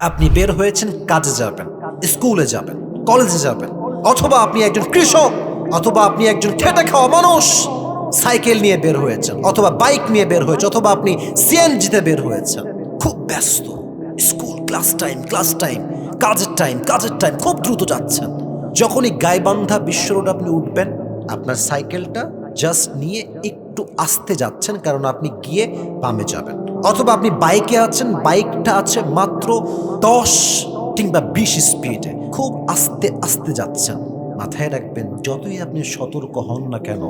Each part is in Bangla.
আপনি বের হয়েছেন, কাজে যাবেন, স্কুলে যাবেন, কলেজে যাবেন, অথবা আপনি একজন কৃষক, অথবা আপনি একজন খেটে খাওয়া মানুষ। সাইকেল নিয়ে বের হয়েছেন, অথবা বাইক নিয়ে বের হয়েছে, অথবা আপনি সিএনজিতে বের হয়েছেন। খুব ব্যস্ত, স্কুল, ক্লাস টাইম, কাজের টাইম, খুব দ্রুত যাচ্ছেন। যখনই গাইবান্ধা বিশ্ব রোড আপনি উঠবেন, আপনার সাইকেলটা জাস্ট নিয়ে একটু আস্তে যাচ্ছেন, কারণ আপনি গিয়ে বামে যাবেন। অথবা আপনি বাইকে আছেন, বাইকটা আছে মাত্র 10 কিংবা 20 স্পিডে, খুব আস্তে আস্তে যাচ্ছেন। মাথায় রাখবেন, যতই আপনি সতর্ক হন না কেন,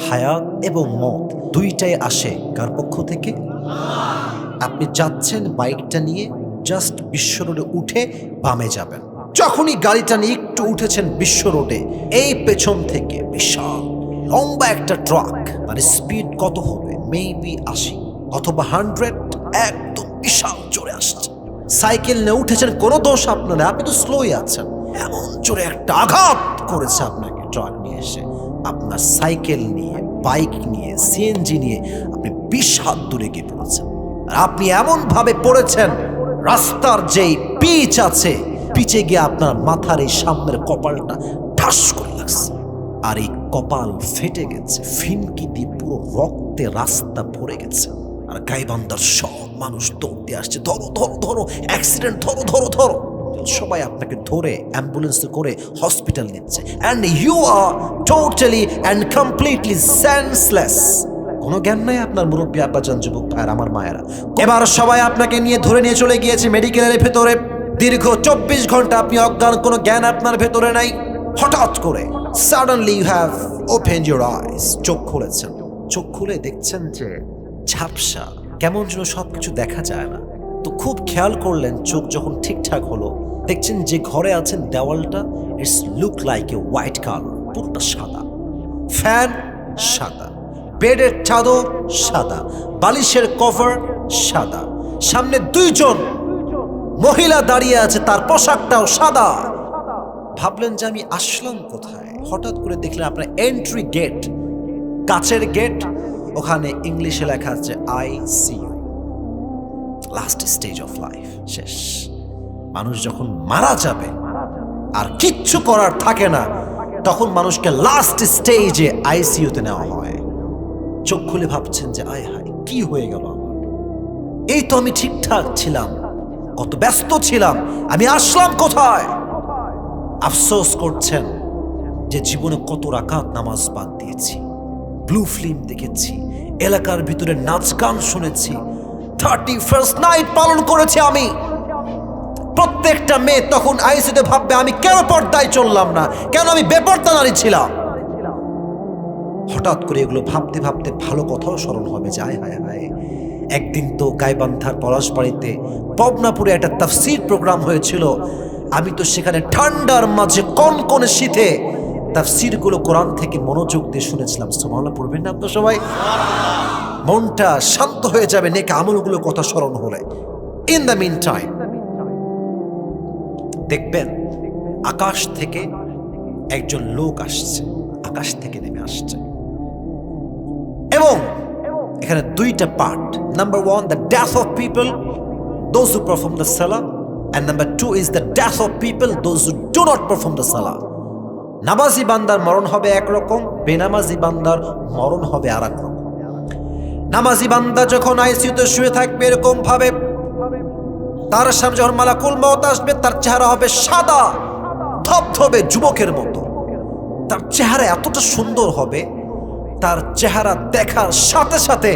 হায়াত এবং মত দুইটাই আসে কার পক্ষ থেকে? আপনি যাচ্ছেন বাইকটা নিয়ে, জাস্ট বিশ্ব রোডে উঠে বামে যাবেন। যখনই গাড়িটা নিয়ে একটু উঠেছেন বিশ্ব রোডে, এই পেছন থেকে বিশাল লম্বা একটা ট্রাক, তার স্পিড কত হবে? মেবি 80 অথবা 100, একদম বিশাল জোরে আসছে। সাইকেল নিয়ে উঠেছেন, কোনো দোষ আপনার, আপনি তো স্লোই আছেন। এমন জোরে একটা আঘাত করেছে আপনাকে ট্রাক নিয়ে এসে। আপনার সাইকেল নিয়ে, বাইক নিয়ে, সিএনজি নিয়ে আপনি 20 হাত দূরে গিয়ে পড়েছেন। আর আপনি এমন ভাবে পড়েছেন, রাস্তার যেই পিচ আছে, পিচে গিয়ে আপনার মাথার এই সামনের কপালটা ঠাস করে লাগছে। আর এই কপাল ফেটে গেছে, ফিনকি দিয়ে পুরো রক্তে রাস্তা ভরে গেছে। আর গাইবান্ধার সব মানুষ দৌড়তে আসছে, ধরো ধরো ধরো, অ্যাক্সিডেন্ট, ধরো ধরো ধরো। সবাই আপনাকে ধরে অ্যাম্বুলেন্সে করে হসপিটাল নিচ্ছে। And you are totally and completely senseless. কোনো জ্ঞান নাই আপনার, মুরব্বী আব্বাজান, যুবক ভাইয়ের, আমার মায়েরা। এবার সবাই আপনাকে নিয়ে ধরে নিয়ে চলে গিয়েছে মেডিকেলের ভেতরে। দীর্ঘ 24 ঘন্টা আপনি অজ্ঞান, কোনো জ্ঞান আপনার ভেতরে নাই। হঠাৎ করে suddenly you have open your eyes, চোখ খুলেছেন। চোখ খুলে দেখছেন যে ঝাপসা, কেমন যেন সবকিছু দেখা যায় না। তো খুব খেয়াল করলেন, চোখ যখন ঠিকঠাক হলো, দেখছেন যে ঘরে আছেন, দেওয়ালটা it's look like a white colour, পুরোটা সাদা। ফ্যান সাদা, বেডের চাদর সাদা, বালিশের কভার সাদা। সামনে 2 জন মহিলা দাঁড়িয়ে আছে, তার পোশাকটাও সাদা। ভাবলেন যে আমি আসলাম কোথায়? হঠাৎ করে দেখলেন আপনার এন্ট্রি গেট, কাচের গেট, ওখানে ইংলিশে লেখা আছে ICU, last stage of life, শেষ। মানুষ যখন মারা যাবে আর কিচ্ছু করার থাকে না, তখন মানুষকে লাস্ট স্টেজে ICUতে নেওয়া হয়। চোখ খুলে ভাবছেন যে আয় হায়, কি হয়ে গেল আমার? এই তো আমি ঠিকঠাক ছিলাম, কত ব্যস্ত ছিলাম, আমি আসলাম কোথায়? আফসোস করছেন যে জীবনে কত রাকাত নামাজ বাদ দিয়েছি, ব্লু ফিল্ম দেখেছি, এলাকার ভিতরে নাচ গান শুনেছি, 31st নাইট পালন করেছি আমি। প্রত্যেকটা মেয়ে তখন আইসিতে ভাববে, আমি কেন পর্দায় চললাম না, কেন আমি বেপর্দা নারী ছিলাম। হঠাৎ করে এগুলো ভাবতে ভাবতে ভালো কথাও স্মরণ হবে, যায় হায় হায়, একদিন তো গাইবান্ধার পলাশবাড়িতে পবনাপুরে একটা তাফসীর প্রোগ্রাম হয়েছিল। আমি তো সেখানে ঠান্ডার মাঝে কনকনে শীতে তাফসীরগুলো কোরআন থেকে মনোযোগ দিয়ে শুনেছিলাম। সুবহানাল্লাহ পড়বেন না তো সবাই? মনটা শান্ত হয়ে যাবে নেক আমলগুলো কথা স্মরণ হলে। ইন দ্য মিন টাইম দেখবেন আকাশ থেকে একজন লোক আসছে, আকাশ থেকে নেমে আসছে। এবং এখানে 2টা part. Number 1, the death of people, those who perform the Salah, and number 2 is the death of people, those who do not perform the salah. নামাজি বান্দার মরণ হবে একরকম, বেনামাজি বান্দার মরণ হবে আর এক রকম। নামাজি বান্দা যখন আইসিইউতে শুয়ে থাকবে এরকম ভাবে, তার সামনে যখন মালাকুল মউত আসবে, তার চেহারা হবে সাদা ধবধবে যুবকের মতো। তার চেহারা এতটা সুন্দর হবে, তার চেহারা দেখার সাথে সাথে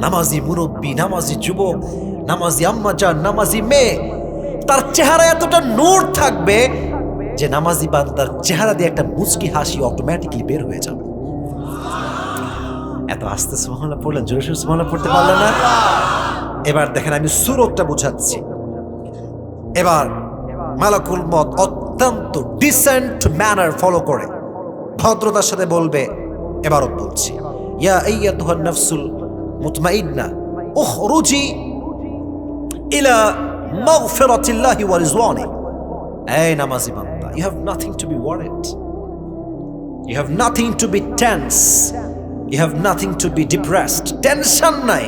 নামাজি মুরব্বী, নামাজি যুবক, নামাজি আম্মা জান, নামাজি মেয়ে, তার চেহারা এতটা নূর থাকবে যে নামাজি বান্দার চেহারা দিয়ে একটা মুচকি হাসি অটোমেটিকলি বের হয়ে যাবে। এত আস্তে সুবহানাল্লাহ পড়লেন, জোরে জোরে সুবহানাল্লাহ পড়তে পারলেন না? এবার দেখেন আমি সূরতটা বুঝাচ্ছি। এবার মালাকুল মউত অত্যন্ত ডিসেন্ট ম্যানার ফলো করে ভদ্রতার সাথে বলবে, এবারও বলছি, ইয়া আইয়াতুহান নাফসুল মুতমাইন্নাহ উখরুজি ইলা মাগফিরাতিল্লাহি ওয়া রিজওয়ানি। এই নামাজি বান্দা, you have nothing to be worried, you have nothing to be tense, you have nothing to be depressed, tension নাই,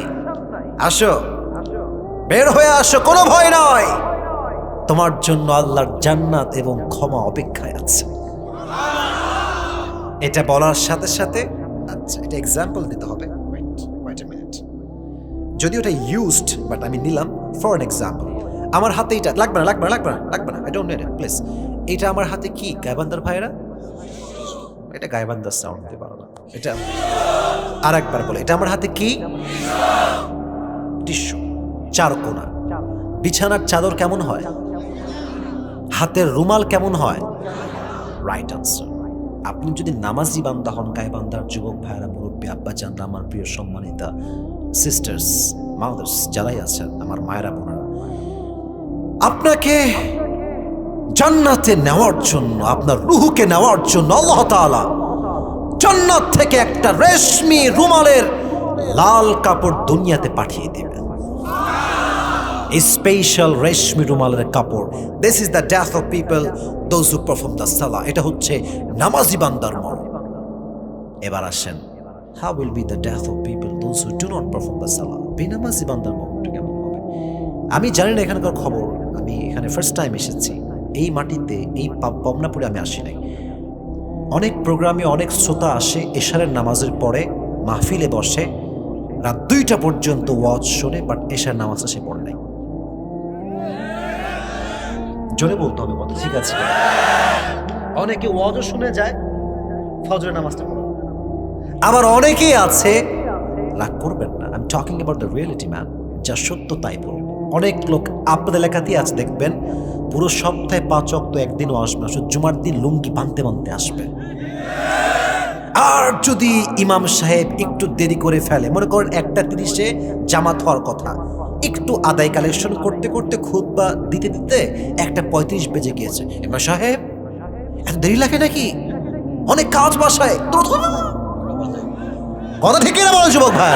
আসো, বের হয়ে আসো, কোনো ভয় নয়। তোমার জন্য আল্লাহর জান্নাত এবং ক্ষমা অপেক্ষায় আছে। এটা বলার সাথে সাথে আচ্ছা এটা এক্সাম্পল দিতে হবে, ওয়েট আ মিনিট, যদিও এটা ইউজড বাট আমি নিলাম ফর অ্যান এক্সাম্পল। আমার হাতে এটা লাগবে না, I don't need it please. এটা আমার হাতে কি গায়বান্দার ভাইরা? এটা গায়বান্দার সাউন্ড দিতে পারো না, এটা আরেকবার বলে, এটা আমার হাতে কি? টিস্যু, চারকোনা। বিছানার চাদর কেমন হয়? হাতের রুমাল কেমন হয়? Right answer. আপনি যদি নামাজি বান্দা হন, গায়বান্দার যুবক ভাইরা, মুরব্বী, আব্বাজানরা, আমার প্রিয় সম্মানিতা সিস্টার্স, মাদার্স যারাই আছেন, আমার মায়েরা, বোনেরা, আপনাকে জান্নাতে নেওয়ার জন্য, আপনার রুহুকে নেওয়ার জন্য আল্লাহ তাআলা জান্নাত থেকে একটা রেশমি রুমালের লাল কাপড় দুনিয়াতে পাঠিয়ে দিবেন। স্পেশাল রেশমি রুমালের কাপড়। This is the death of people those who perform the salah. এটা হচ্ছে নামাজি বান্দার মরণ। এবার আসেন, how will be the death of people those who do not perform the salah? বেনামাজি বান্দার মরণটা কেমন হবে? আমি জানি না এখানকার খবর, আমি এখানে ফার্স্ট টাইম এসেছি। এই মাটিতে, এই পাবনাপুরে আমি আসি নাই। অনেক প্রোগ্রামে অনেক শ্রোতা আসে, এশারের নামাজের পরে মাহফিলে বসে, রাত 2টা পর্যন্ত ওয়াজ শোনে, বাট এশার নামাজটা সে পড়ে নাই। জোরে বলতে হবে কথা, ঠিক আছে? অনেকে ওয়াজও শুনে যায়, ফজরের নামাজটা পড়ে। আবার অনেকেই আছে, রাগ করবেন না, I am talking about the reality man, যা সত্য তাই বলবো। অনেক লোক আপনাদের এলাকাতেই আছে, দেখবেন পুরো সপ্তাহে 5 ওয়াক্ত একদিনও আসবে না, শুধু জুমার দিন লুঙ্গি বাঁধতে আসবে। আর যদি ইমাম সাহেব একটু দেরি করে ফেলে, মনে করেন 1:30-এ জামাত হওয়ার কথা, একটু আদায় কালেকশন করতে করতে খুতবা দিতে 1:35 বেজে গিয়েছে, ইমাম সাহেব এত দেরি লাগে নাকি? অনেক কাজ বাসায়, কথা ঠিক না বলো যুবক ভাই?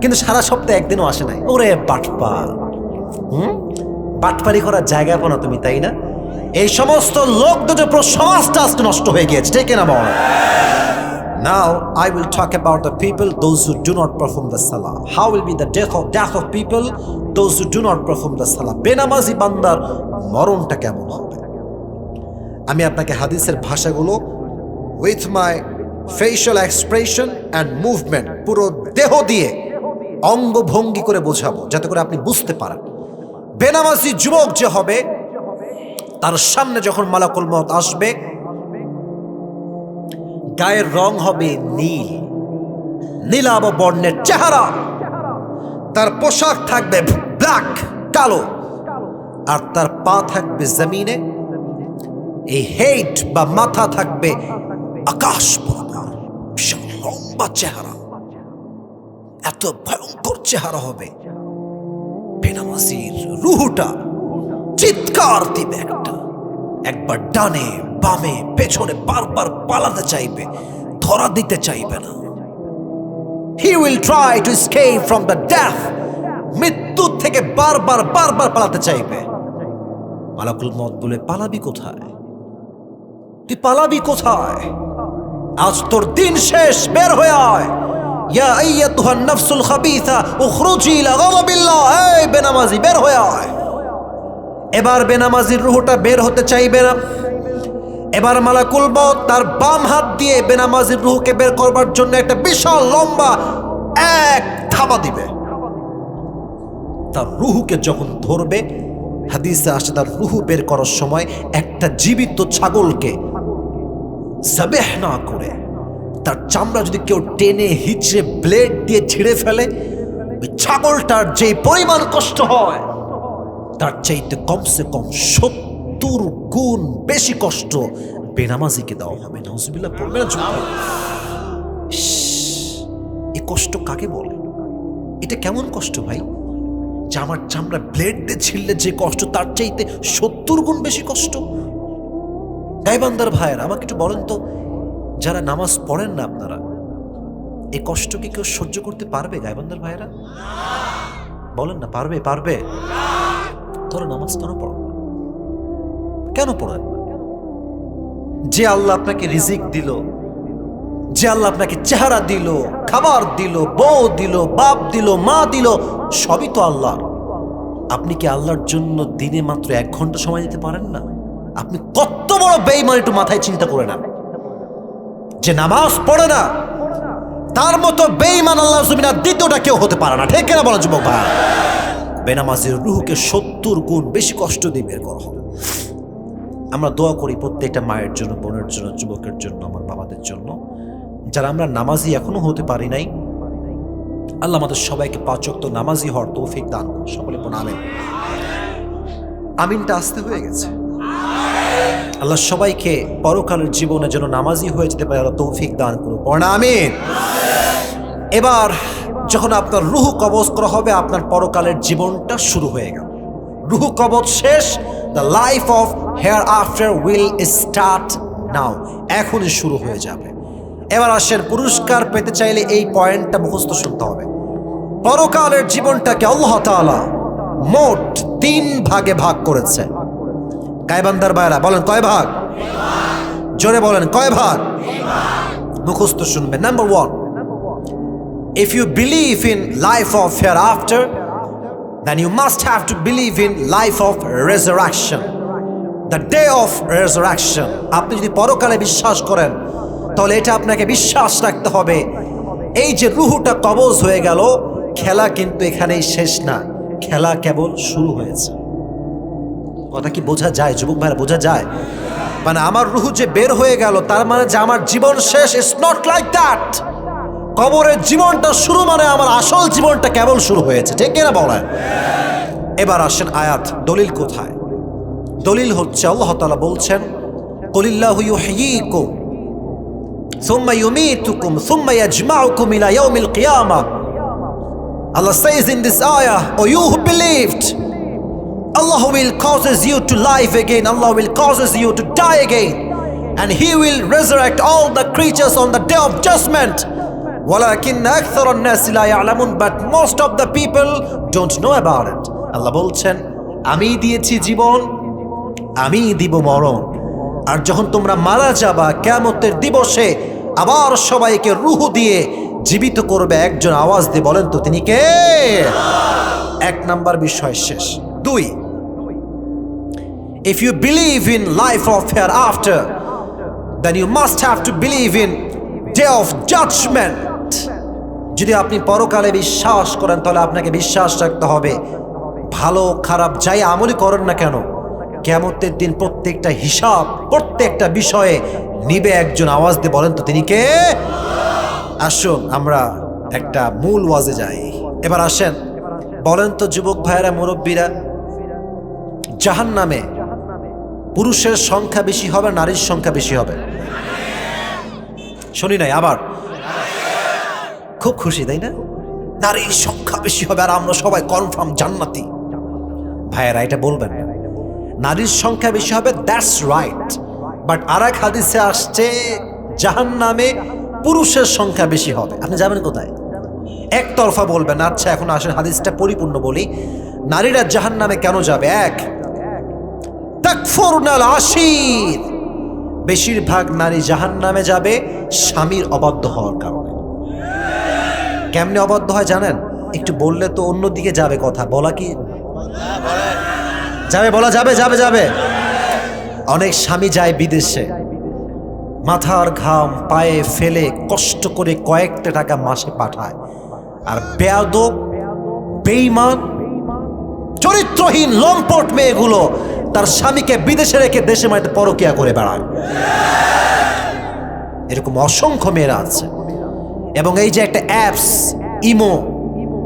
কিন্তু সারা সপ্তাহে একদিনও আসে নাই। ওরে বাটপার, বাটপারি করার জায়গা পাও না তুমি, তাই না? এই সমস্ত লোক দুটো পুরো সমাজটা আজকে নষ্ট হয়ে গিয়েছে, ঠিক না বল? Now I will talk about the people those who do not perform the salah. How will be the death of people those who do not perform the salah? বেনামাজি বান্দার মরণটা কেমন হবে? আমি আপনাকে হাদিসের ভাষাগুলো with my facial expression and movement, পুরো দেহ দিয়ে অঙ্গভঙ্গি করে বোঝাবো, যাতে করে আপনি বুঝতে পারেন। বেনামাজি যুবক যে হবে, তার সামনে যখন মালাকুল মউত আসবে, গায়ের রং হবে নীল, নীলাভ বর্ণের চেহারা, তার পোশাক থাকবে ব্ল্যাক, কালো, আর তার পা থাকবে জমিনে। এই হেড বা মাথা থাকবে আকাশ বরাবর, বিশাল লম্বা চেহারা, এত ভয়ঙ্কর চেহারা হবে। বেনামাজির রুহুটা চিৎকার দিবে, একবার ডানে বামে পেছনে বারবার পালাতে চাইবে, ধরা দিতে চাইবে না। He will try to escape from the death, মৃত্যু থেকে বারবার পালাতে চাইবে। মালাকুল মউত বলে, পালাবি কোথায়? তুই পালাবি কোথায়? আজ তোর দিন শেষ, বের হয়ে আয়। ইয়া আইয়াতুহান নাফসুল খাবিসা উখরুজি ইলা গাযাবিল্লাহ। এই বেনামাজি, বের হয়ে আয়। এবার বেনামাজির রুহটা বের হতে চাইবে না। এবার মালাকুল মউত তার বাম হাত দিয়ে বেনামাজির রুহকে বের করবার জন্য একটা বিশাল লম্বা এক থাবা দিবে। তার রুহুকে যখন ধরবে, হাদিসে আসে তার রুহু বের করার সময় একটা জীবিত ছাগলকে যাবেহ না করে, তার চামড়া যদি কেউ টেনে হিচড়ে ব্লেড দিয়ে ছিঁড়ে ফেলে, ওই ছাগলটার যে পরিমাণ কষ্ট হয়, তার চাইতে কমসে কম 70 গুণ বেশি কষ্ট বেনামাজিকে দেওয়া হবে। নাউজুবিল্লাহ পড়বে না? এই কষ্ট কাকে বলে? এটা কেমন কষ্ট ভাই? যে আমার চামড়া ব্লেড দিয়ে ছিঁড়লে যে কষ্ট, তার চাইতে 70 গুণ বেশি কষ্ট। গায়বান্দার ভাইয়েরা, আমাকে একটু বলেন তো, যারা নামাজ পড়েন না আপনারা, এই কষ্ট কি কেউ সহ্য করতে পারবে? গায়বান্দার ভাইয়েরা বলেন না, পারবে? তোরা নামাজ কেন পড়েন না? কেন পড়েন না? যে আল্লাহ আপনাকে রিজিক দিল, যে আল্লাহ আপনাকে চেহারা দিল, খাবার দিল, বউ দিল, বাপ দিল, মা দিল, সবই তো আল্লাহর। আপনি কি আল্লাহর জন্য দিনে মাত্র 1 ঘন্টা সময় দিতে পারেন না? আপনি কত বড় বেঈমান একটু মাথায় চিন্তা করে নেন। যে নামাজ পড়ে না তার মতো বেঈমান আল্লাহর জমিনে দ্বিতীয়টা কেউ হতে পারে না। ঠিক কিনা বলেন যুবক ভাই? বেনামাজির রূহকে 70 গুণ বেশি কষ্ট দিয়ে বের করা হবে। আমরা দোয়া করি প্রত্যেকটা মায়ের জন্য, বোনের জন্য, যুবকের জন্য, আমার বাবাদের জন্য, যারা আমরা নামাজি এখনো হতে পারি নাই। আল্লাহ আমাদের সবাইকে 5 ওয়াক্ত নামাজি হওয়ার তৌফিক দান করুন। সকলে বলুন আমিন। আমিনটা আসতে হয়ে গেছে। আল্লাহ সবাইকে পরকালের জীবনে যেন নামাজি হয়ে যেতে পারে, আল্লাহ তৌফিক দান করুন। বলুন আমিন। এবার যখন আপনার রূহ কবজ করা হবে, আপনার পরকালের জীবনটা শুরু হয়ে গেল। রূহ কবজ শেষ, the life of hair after will start now, এখনই শুরু হয়ে যাবে। এবার আসেন, পুরস্কার পেতে চাইলে এই পয়েন্টটা মুখস্থ শুনতে হবে। পরকালের জীবনটাকে আল্লাহ তাআলা মোট 3 ভাগে ভাগ করেছে। গায়বান্দার ভাইরা বলেন কয় ভাগ? জোরে বলেন কয় ভাগ? মুখস্থ শুনবেন। Number 1, if you believe in life of hereafter, then you must have to believe in life of resurrection, the day of resurrection. আপনি যদি পরকালে বিশ্বাস করেন তাহলে এটা আপনাকে বিশ্বাস রাখতে হবে, এই যে রূহটা কবজ হয়ে গেল, খেলা কিন্তু এখানেই শেষ না, খেলা কেবল শুরু হয়েছে। কথা কি বোঝা যায় যুবক ভাইরা? বোঝা যায়? মানে আমার রূহ যে বের হয়ে গেল তার মানে যে আমার জীবন শেষ? It's not like that. কবরের জীবনটা শুরু মানে আমার আসল জীবনটা কেবল শুরু হয়েছে। ঠিক কিনা বলেন? এবার আসেন আয়াত, দলিল কোথায়? দলিল হচ্ছে আল্লাহ তাআলা বলছেন, কুলিল্লাহু ইউহয়ীকুম সুম্মা ইউমীতুকুম সুম্মা ইয়াজমাউকুম ইলা ইয়াউমিল কিয়ামাহ। Allah says in this ayah, O you who believed, Allah will causes you to live again, Allah will causes you to die again, and He will resurrect all the creatures on the day of judgment. وَلَكِنَّ أَكْثَرَ النَّاسِ لَا يَعْلَمُونَ, but most of the people don't know about it. আল্লাহ বলছেন, আমি দিয়েছি জীবন, আমি দিব মরণ, আর যখন তোমরা মারা যাবা কিয়ামতের দিবসে আবার সবাইকে রূহ দিয়ে জীবিত করবে। একজন আওয়াজ দিয়ে বলেন তো তিনি কে? 1 নাম্বার বিষয় শেষ। 2, if you believe in life of hereafter, then you must have to believe in day of judgment. যদি আপনি পরকালে বিশ্বাস করেন তাহলে আপনাকে বিশ্বাস রাখতে হবে, ভালো খারাপ যাই আমলই করেন না কেন, কিয়ামতের দিন প্রত্যেকটা হিসাব, প্রত্যেকটা বিষয়ে নিবে একজন। আওয়াজ দিয়ে বলেন তো তিনি কে? আসুন আমরা একটা মূল ওয়াজে যাই। এবার আসেন, বলেন তো যুবক ভাইয়েরা, মুরব্বীরা, জাহান্নামে পুরুষের সংখ্যা বেশি হবে, নারীর সংখ্যা বেশি হবে? শুনি নাই, আবার খুব খুশি তাই না? নারীর সংখ্যা বেশি হবে আর আমরা সবাই কনফার্ম জান্নাতি। ভাইয়েরা এটা বলবেন না, নারীর সংখ্যা বেশি হবে, দ্যাটস রাইট, বাট আরেক হাদিসে আসছে জাহান্নামে পুরুষের সংখ্যা বেশি হবে। আপনি যাবেন কোথায়? একতরফা বলবেন। আচ্ছা এখন আসেন হাদিসটা পরিপূর্ণ বলি। নারীরা জাহান্নামে কেন যাবে? 1, তাকফুরনাল আশির, বেশিরভাগ নারী জাহান্নামে যাবে স্বামীর অবাধ্য হওয়ার কারণে। কেমনে অবাধ্য হয় জানেন? একটু বললে তো অন্যদিকে যাবে কথা। বলা কি যাবে? বলা যাবে? যাবে যাবে। অনেক স্বামী যায় বিদেশে, মাথার ঘাম পায়ে ফেলে কষ্ট করে কয়েকটা টাকা মাসে পাঠায়, আর বেয়াদব, বেঈমান, চরিত্রহীন লম্পট মেয়েগুলো তার স্বামীকে বিদেশে রেখে দেশে মাটিতে পরকিয়া করে বেড়ায়। এরকম অসংখ্য মেয়েরা আছে। এবং এই যে একটা অ্যাপস, ইমো,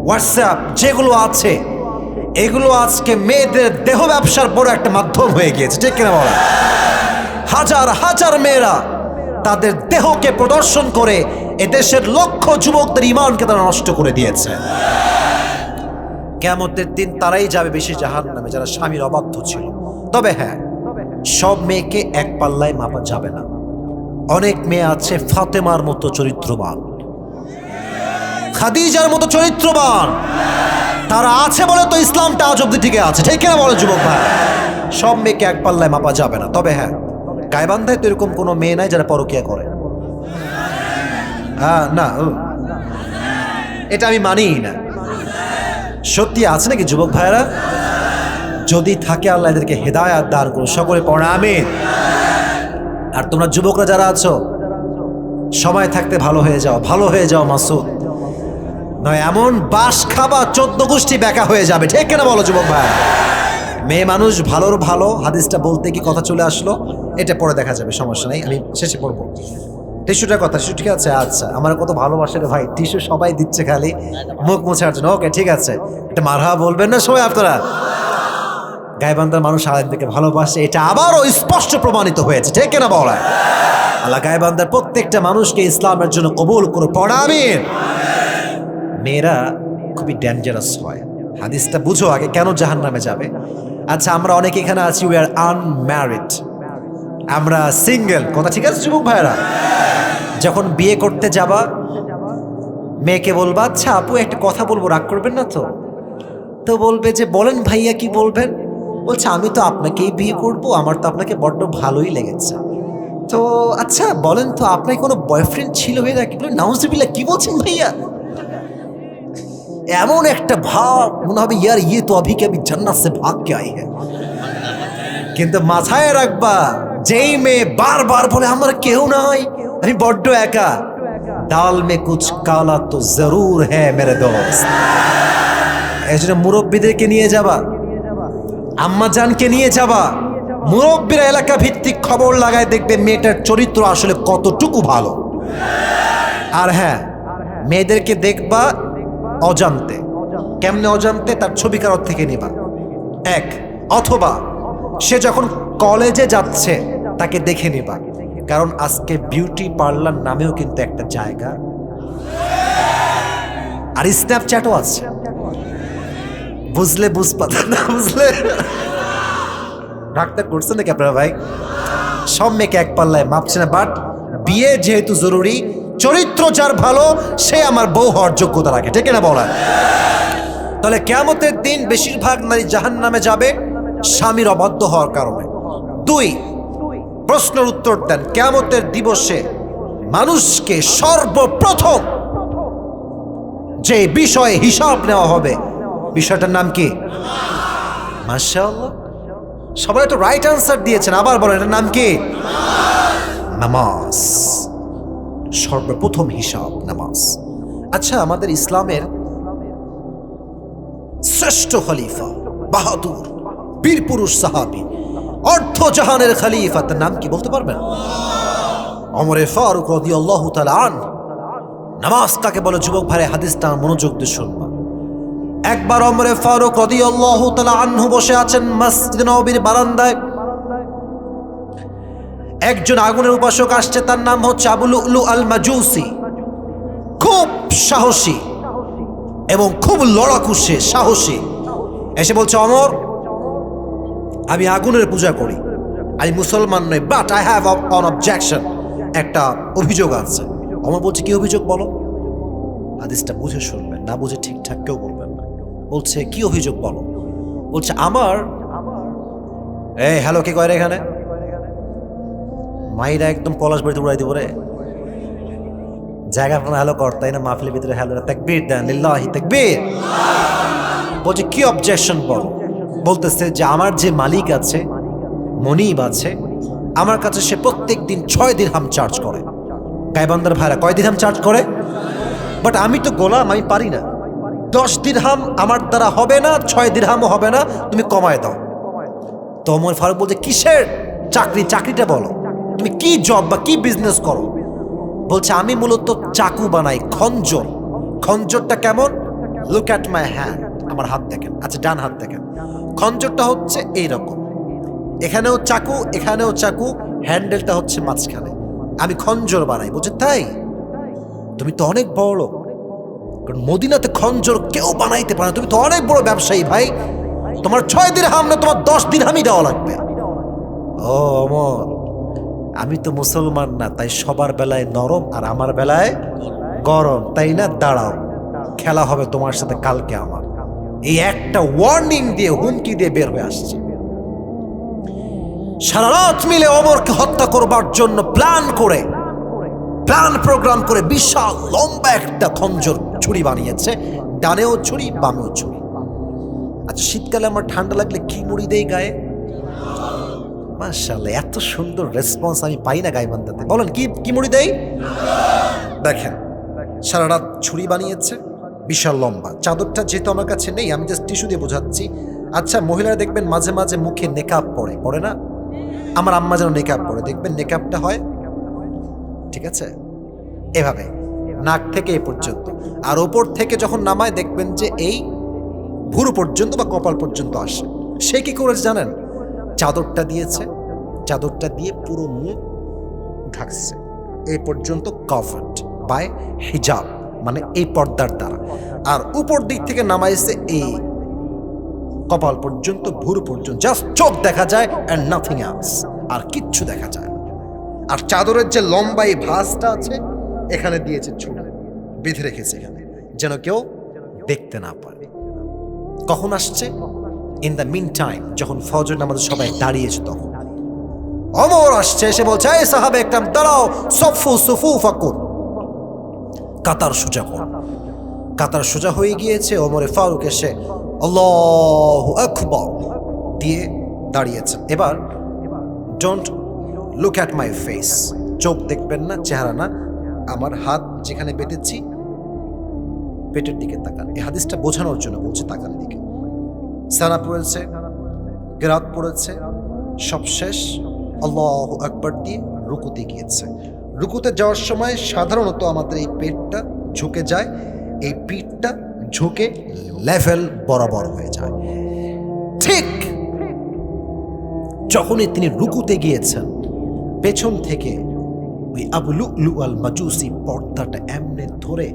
হোয়াটসঅ্যাপ যেগুলো আছে, এগুলো আজকে মেয়েদের দেহ ব্যবসার বড় একটা মাধ্যম হয়ে গিয়েছে। ঠিক কিনা বলা? হাজার হাজার মেয়েরা তাদের দেহকে প্রদর্শন করে এদেশের লক্ষ যুবকদের ঈমানকে তারা নষ্ট করে দিয়েছে। কিয়ামতের দিন তারাই যাবে বেশি জাহান্নামে, যারা স্বামীর অবাধ্য ছিল। তবে হ্যাঁ, সব মেয়েকে এক পাল্লায় মাপা যাবে না। অনেক মেয়ে আছে ফাতেমার মতো চরিত্রবান, খাদিজার মতো চরিত্রবান, তারা আছে বলে তো ইসলামটা আজ অব্দি টিকে আছে। ঠিক কিনা বলে যুবক ভাই? সব মেয়েকে এক পাল্লায় মাপা যাবে না। তবে হ্যাঁ, গায়বান্ধায় তো এরকম কোনো মেয়ে নাই যারা পরকিয়া করে। হ্যাঁ, না, এটা আমি মানি না। সত্যি আছে নাকি যুবক ভাইরা? যদি থাকে আল্লাহ এদেরকে হেদায়াত দান করুন, সকলে পড়ে আমিন। আর তোমরা যুবকরা যারা আছো, সময় থাকতে ভালো হয়ে যাও, ভালো হয়ে যাও মাসুদ, নয় এমন বাস খাবা 14 গোষ্ঠী বেকা হয়ে যাবে। ঠিক কেনা বলো যুবক ভাই? মেয়ে মানুষ ভালোর ভালো, হাদিসটা বলতে কি কথা চলে আসলো, এটা পরে দেখা যাবে, সমস্যা নেই, আমি শেষে পড়বো। টিস্যুটার কথা, টিস্যু ঠিক আছে? আচ্ছা, আমার কত ভালোবাসে রে ভাই, টিস্যু সবাই দিচ্ছে খালি মুখ মোছার জন্য। ওকে ঠিক আছে, এটা মারহা বলবেন না সবাই আপনারা? গাইবান্ধার মানুষ আলেমদেরকে ভালোবাসে, এটা আবারও স্পষ্ট প্রমাণিত হয়েছে। ঠিক কেনা বলা? আল্লাহ গাইবান্ধার প্রত্যেকটা মানুষকে ইসলামের জন্য কবুল করে পড়া আমিন। মেয়েরা খুবই ডেঞ্জারাস হয়, হাদিসটা বুঝো আগে কেন জাহান্নামে যাবে। আচ্ছা, আমরা অনেকে এখানে আছি, উই আর আনম্যারিড, আমরা সিঙ্গেল, কথা ঠিক আছে যুবক ভাইরা? যখন বিয়ে করতে যাবা, মেয়েকে বলবা, আচ্ছা আপু একটা কথা বলবো, রাগ করবেন না তো? তো বলবে যে বলেন ভাইয়া, কি বলবেন? বলছে আমি তো আপনাকেই বিয়ে করব, আমার তো আপনাকে বড্ড ভালোই লেগেছে। তো আচ্ছা বলেন তো, আপনার কোনো বয়ফ্রেন্ড ছিল নাকি? নাউজুবিল্লাহ, কি বলছেন ভাইয়া? এমন একটা ভাব মনে হবে ইয়ার ইয়ে তো অভি কে জান্নাত সে ভাগ কে আই হ্যায়। কিন্তু মাথায় রাখবা, যেই মেয়ে বারবার বলে আমার কেউ নাই, আমি বড্ড একা, দাল মে কুছ কালা তো জরুর হ্যায় মেরে দোস্ত। এই জন্য মুরব্বীদেরকে নিয়ে যাবা, আম্মা জানকে নিয়ে যাবা, মুরব্বীরা এলাকা ভিত্তিক খবর লাগায় দেখবে মেয়েটার চরিত্র আসলে কতটুকু ভালো। আর হ্যাঁ, মেয়েদেরকে দেখবা অজান্তে। কেমনে অজান্তে? তার ছবি কারোর থেকে নিবা, এক, অথবা সে যখন কলেজে যাচ্ছে তাকে দেখে নিবা, কারণ আজকে বিউটি পার্লার নামেও কিন্তু একটা জায়গা, আর স্ন্যাপচ্যাটও আছে। বুঝলে বুঝপাত না বুঝলে ডাক্তার করছে নাকি আপনারা ভাই? সব মেয়েকে এক পাল্লায় মাপছে না, বাট বিয়ে যেহেতু জরুরি, চরিত্র যার ভালো সে আমার বউ হওয়ার যোগ্যতা রাখে। ঠিক না বলা? তাহলে কিয়ামতের দিন বেশিরভাগ নারী জাহান্নামে যাবে স্বামীর অবাধ্য হওয়ার কারণে। দুই, প্রশ্নের উত্তর দেন, কিয়ামতের দিবসে মানুষকে সর্বপ্রথম যে বিষয়ে হিসাব নেওয়া হবে, বিষয়টার নাম কি? মাশাআল্লাহ, সবাই তো রাইট আনসার দিয়েছেন। আবার বলেন, এটার নাম কি? নামাজ। সর্বপ্রথম হিসাব নামাজ। আচ্ছা, আমাদের ইসলামের শ্রেষ্ঠ খলিফা, বাহাদুর বীর পুরুষ সাহাবী, অর্ধ জাহানের খলিফা, তার নাম কি বলতে পারবেন? ওমরে ফারুক রাদিয়াল্লাহু তাআলা আনহু। নামাজ কাকে বলে যুবক ভাই? হাদিসটা মনোযোগ দিয়ে শুনবা। একবার ওমরে ফারুক রাদিয়াল্লাহু তাআলা আনহু বসে আছেন মসজিদ নববীর বারান্দায়। একজন আগুনের উপাসক আসছে, তার নাম হচ্ছে আবু লুলু আল মাজুসি। খুব সাহসী এবং খুব লড়াকু, সে সাহসী। এসে বলছে, ওমর, আমি আগুনের পূজা করি, আমি মুসলমান নই, but I have on objection, একটা অভিযোগ আছে। ওমর বলছে, কি অভিযোগ বলো? হাদিসটা বুঝে শুনবেন, না বুঝে ঠিকঠাক কেউ বলবেন না। বলছে, কি অভিযোগ বলো? বলছে, আমার এই হ্যালো কে কয় রে এখানে? মাইরা একদম পলাশ বাড়িতে উড়াই দিব রে। জায়গা আপনার হ্যালো কর, তাই না? মাহফিলের ভিতরে হ্যালো, তাকবীর দেন, লিল্লাহি তাকবীর। বলছে, কি অবজেকশন বলো? বলতেছে যে আমার যে মালিক আছে, মনিব আছে, আমার কাছে সে প্রত্যেক দিন 6 দিরহাম চার্জ করে। গাইবান্ধার ভাইরা কয় দিরহাম চার্জ করে? বাট আমি তো গোলাম, আমি পারি না। 10 দিরহাম আমার দ্বারা হবে না, 6 দিরহামও হবে না, তুমি কমায় দাও। তো ওমর ফারুক বলছে, কিসের চাকরি? চাকরিটা বলো, তুমি কি জব বা কি বিজনেস করো? বলছে, আমি মূলত চাকু বানাই, খঞ্জর। খঞ্জরটা কেমন? লুক অ্যাট মাই হ্যান্ড, আমার হাত দেখেন। আচ্ছা, ডান হাত দেখেন। খঞ্জরটা হচ্ছে এইরকম, এখানেও চাকু, এখানেও চাকু, হ্যান্ডেলটা হচ্ছে মাঝখানে। আমি খঞ্জর বানাই। বলছে, তাই? তুমি তো অনেক বড় লোক, কারণ মদিনাতে খঞ্জর কেউ বানাইতে পারে না, তুমি তো অনেক বড় ব্যবসায়ী ভাই, তোমার 6 দিরহাম না, তোমার 10 দিরহামই দেওয়া লাগবে। ও ওমর, আমি তো মুসলমান না, তাই সবার বেলায় নরম আর আমার বেলায় গরম, তাই না? দাঁড়াও, খেলা হবে তোমার সাথে কালকে আমার। এই একটা ওয়ার্নিং দিয়ে, হুমকি দিয়ে বের হয়ে আসছে। সারা রাত মিলে ওমরকে হত্যা করবার জন্য প্ল্যান প্রোগ্রাম করে বিশাল লম্বা একটা খঞ্জর ছুরি বানিয়েছে, ডানেও ছুরি, বামেও ছুরি। আচ্ছা, শীতকালে আমার ঠান্ডা লাগলে কি মুড়ি দেই গায়ে? মাশাআল্লাহ, এত সুন্দর রেসপন্স আমি পাই না গাইবান্ধাতে। বলেন কি কি মুড়ি দেই? দেখেন, সারা রাত ছুরি বানিয়েছে, বিশাল লম্বা চাদরটা। যেহেতু আমার কাছে নেই, আমি জাস্ট টিস্যু দিয়ে বোঝাচ্ছি। আচ্ছা, মহিলারা দেখবেন মাঝে মাঝে মুখে নেকাব পরে না? আমার আম্মা যেন নেকাব পরে, দেখবেন নেকাবটা হয় ঠিক আছে এভাবে, নাক থেকে এই পর্যন্ত, আর ওপর থেকে যখন নামায় দেখবেন যে এই ভুরু পর্যন্ত বা কপাল পর্যন্ত আসে। সে কি করেছে জানেন? চাদরটা দিয়েছে, চাদরটা দিয়ে পুরো মুখ ঢাকছে, এই পর্যন্ত কভার্ড বাই হিজাব, মানে এই পর্দার দ্বারা। আর উপর দিক থেকে নামাইছে এই কপাল পর্যন্ত, ভুরু পর্যন্ত, জাস্ট চোখ দেখা যায় অ্যান্ড নাথিং এলস, আর কিচ্ছু দেখা যায় না। আর চাদরের যে লম্বা এই ভাঁজটা আছে, এখানে দিয়েছে ছুরি, বেঁধে রেখেছে এখানে, যেন কেউ দেখতে না পারে। কখন আসছে? ইন দ্য মিন টাইম, যখন ফজর নামাজে সবাই দাঁড়িয়েছে তখন ওমর আসছে, এসে বলছে, এই সাহাবে একরাম দাঁড়াও, সফু সুফুফাকুম, কাতার সোজা করো। কাতার সোজা হয়ে গিয়েছে। ওমরে ফারুক এসে আল্লাহু আকবার দিয়ে দাঁড়িয়েছেন। এবার don't look at my face, চোখ দেখবেন না, চেহারা না, আমার হাত যেখানে বেঁধেছি পেটের দিকে তাকান। এই হাদিসটা বোঝানোর জন্য বলছে তাকান দিকে। সানা পড়েছে, কেরাত পড়েছে, সব শেষ, আল্লাহু আকবার দিয়ে রুকুতে গিয়েছে। রুকুতে যাওয়ার সময় সাধারণত আমাদের এই পেটটা ঝুঁকে যায়, এই পিঠটা ঝুঁকে লেভেল বরাবর হয়ে যায়। ঠিক যখনই তিনি রুকুতে গিয়েছেন, পেছন থেকে ওই আবু লুলু আল মাজুসি পর্দাটা এমনে ধরে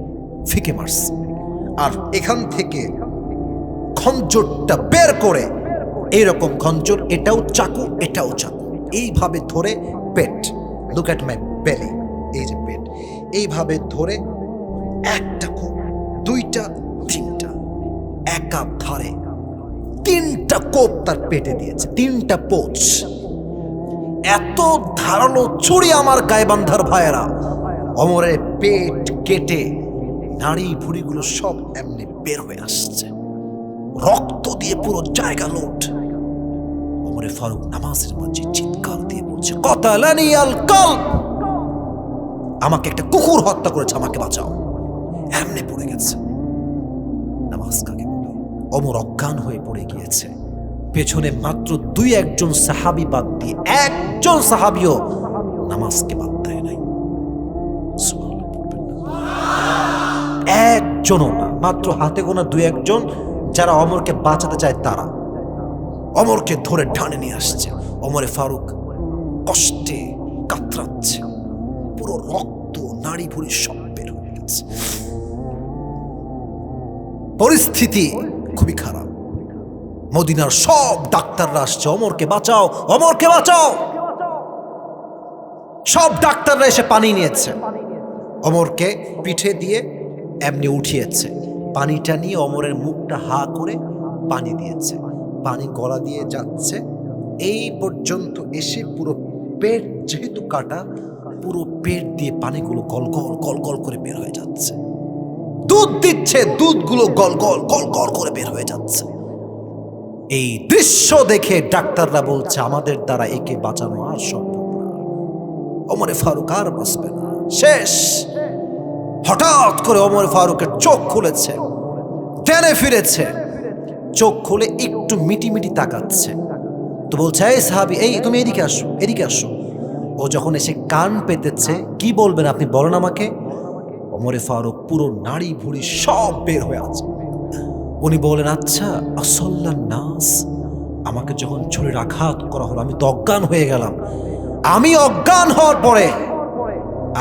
ফিকে মারছে, আর এখান থেকে খঞ্জরটা বের করে, এইরকম খঞ্জর, এটাও চাকু এটাও চাকু, এইভাবে ধরে পেট, লুক অ্যাট মাই বেলি, এই যে পেট, এইভাবে ধরে একটা কোপ, দুইটা, তিনটা, একা ধারে তিনটা কোপ তার পেটে দিয়েছে, তিনটা পোচ। এত ধারালো ছুরি আমার গায়বান্ধার ভাইয়েরা, ওমরের পেট কেটে নাড়ি ভুড়িগুলো সব এমনি বের হয়ে আসছে, রক্ত দিয়ে পুরো জায়গা লোট। ওমরে ফারুক নামাজের মাঝে চিৎকার দিয়ে বলছে, কতালানি আল কলব, আমাকে একটা কুকুর হত্যা করেছে, আমাকে বাঁচাও। এমনি পড়ে গেছে। নামাজ কাকে বলে? ওমর অজ্ঞান হয়ে পড়ে গিয়েছে। পেছনে মাত্র দুই একজন সাহাবী বাদ দিয়ে একজন সাহাবীও নামাজকে বাদ দেয় নাই। একজনও না, মাত্র হাতে গোনা দুই একজন যারা ওমরকে বাঁচাতে চায়, তারা ওমরকে ধরে টানে নিয়ে আসছে। ওমরে ফারুক কষ্টে কাতরাচ্ছে, পুরো রক্ত নাড়ি ভুড়ি সব বের হয়ে গেছে। পরিস্থিতি খুবই খারাপ। মদিনার সব ডাক্তাররা আসছে, ওমরকে বাঁচাও, ওমরকে বাঁচাও। সব ডাক্তাররা এসে পানি নিয়েছে, ওমরকে পিঠে দিয়ে এমনি উঠিয়েছে, পানিটা নিয়ে ওমরের মুখটা হা করে পানি দিয়েছে, পানি গলা দিয়ে যাচ্ছে, এই পর্যন্ত এসে পুরো পেট, যেহেতু কাটা, পুরো পেট দিয়ে পানিগুলো গল গল গল গল করে বের হয়ে যাচ্ছে। দুধ দিচ্ছে, দুধগুলো গল গল গল গল করে বের হয়ে যাচ্ছে। এই দৃশ্য দেখে ডাক্তাররা বলছে, আমাদের দ্বারা একে বাঁচানো আর সম্ভব না, ওমরে ফারুক আর বাঁচবে না, শেষ। হঠাৎ করে ওমর ফারুকের চোখ খুলেছে, জ্ঞানে ফিরেছে। চোখ খুলে একটু মিটি মিটি তাকাচ্ছে, তো বলছে, এই সাহাবী, এই তুমি এদিকে আসো, এদিকে আসো। ও যখন এসে কান পেতেছে, কি বলবেন আপনি বলেন আমাকে? ওমরে ফারুক পুরো নাড়ি ভুড়ি সব বের হয়ে আছে। উনি বলেন, আচ্ছা আসল্লান নাস, আমাকে যখন ছুরির আঘাত করা হলো আমি তো অজ্ঞান হয়ে গেলাম। আমি অজ্ঞান হওয়ার পরে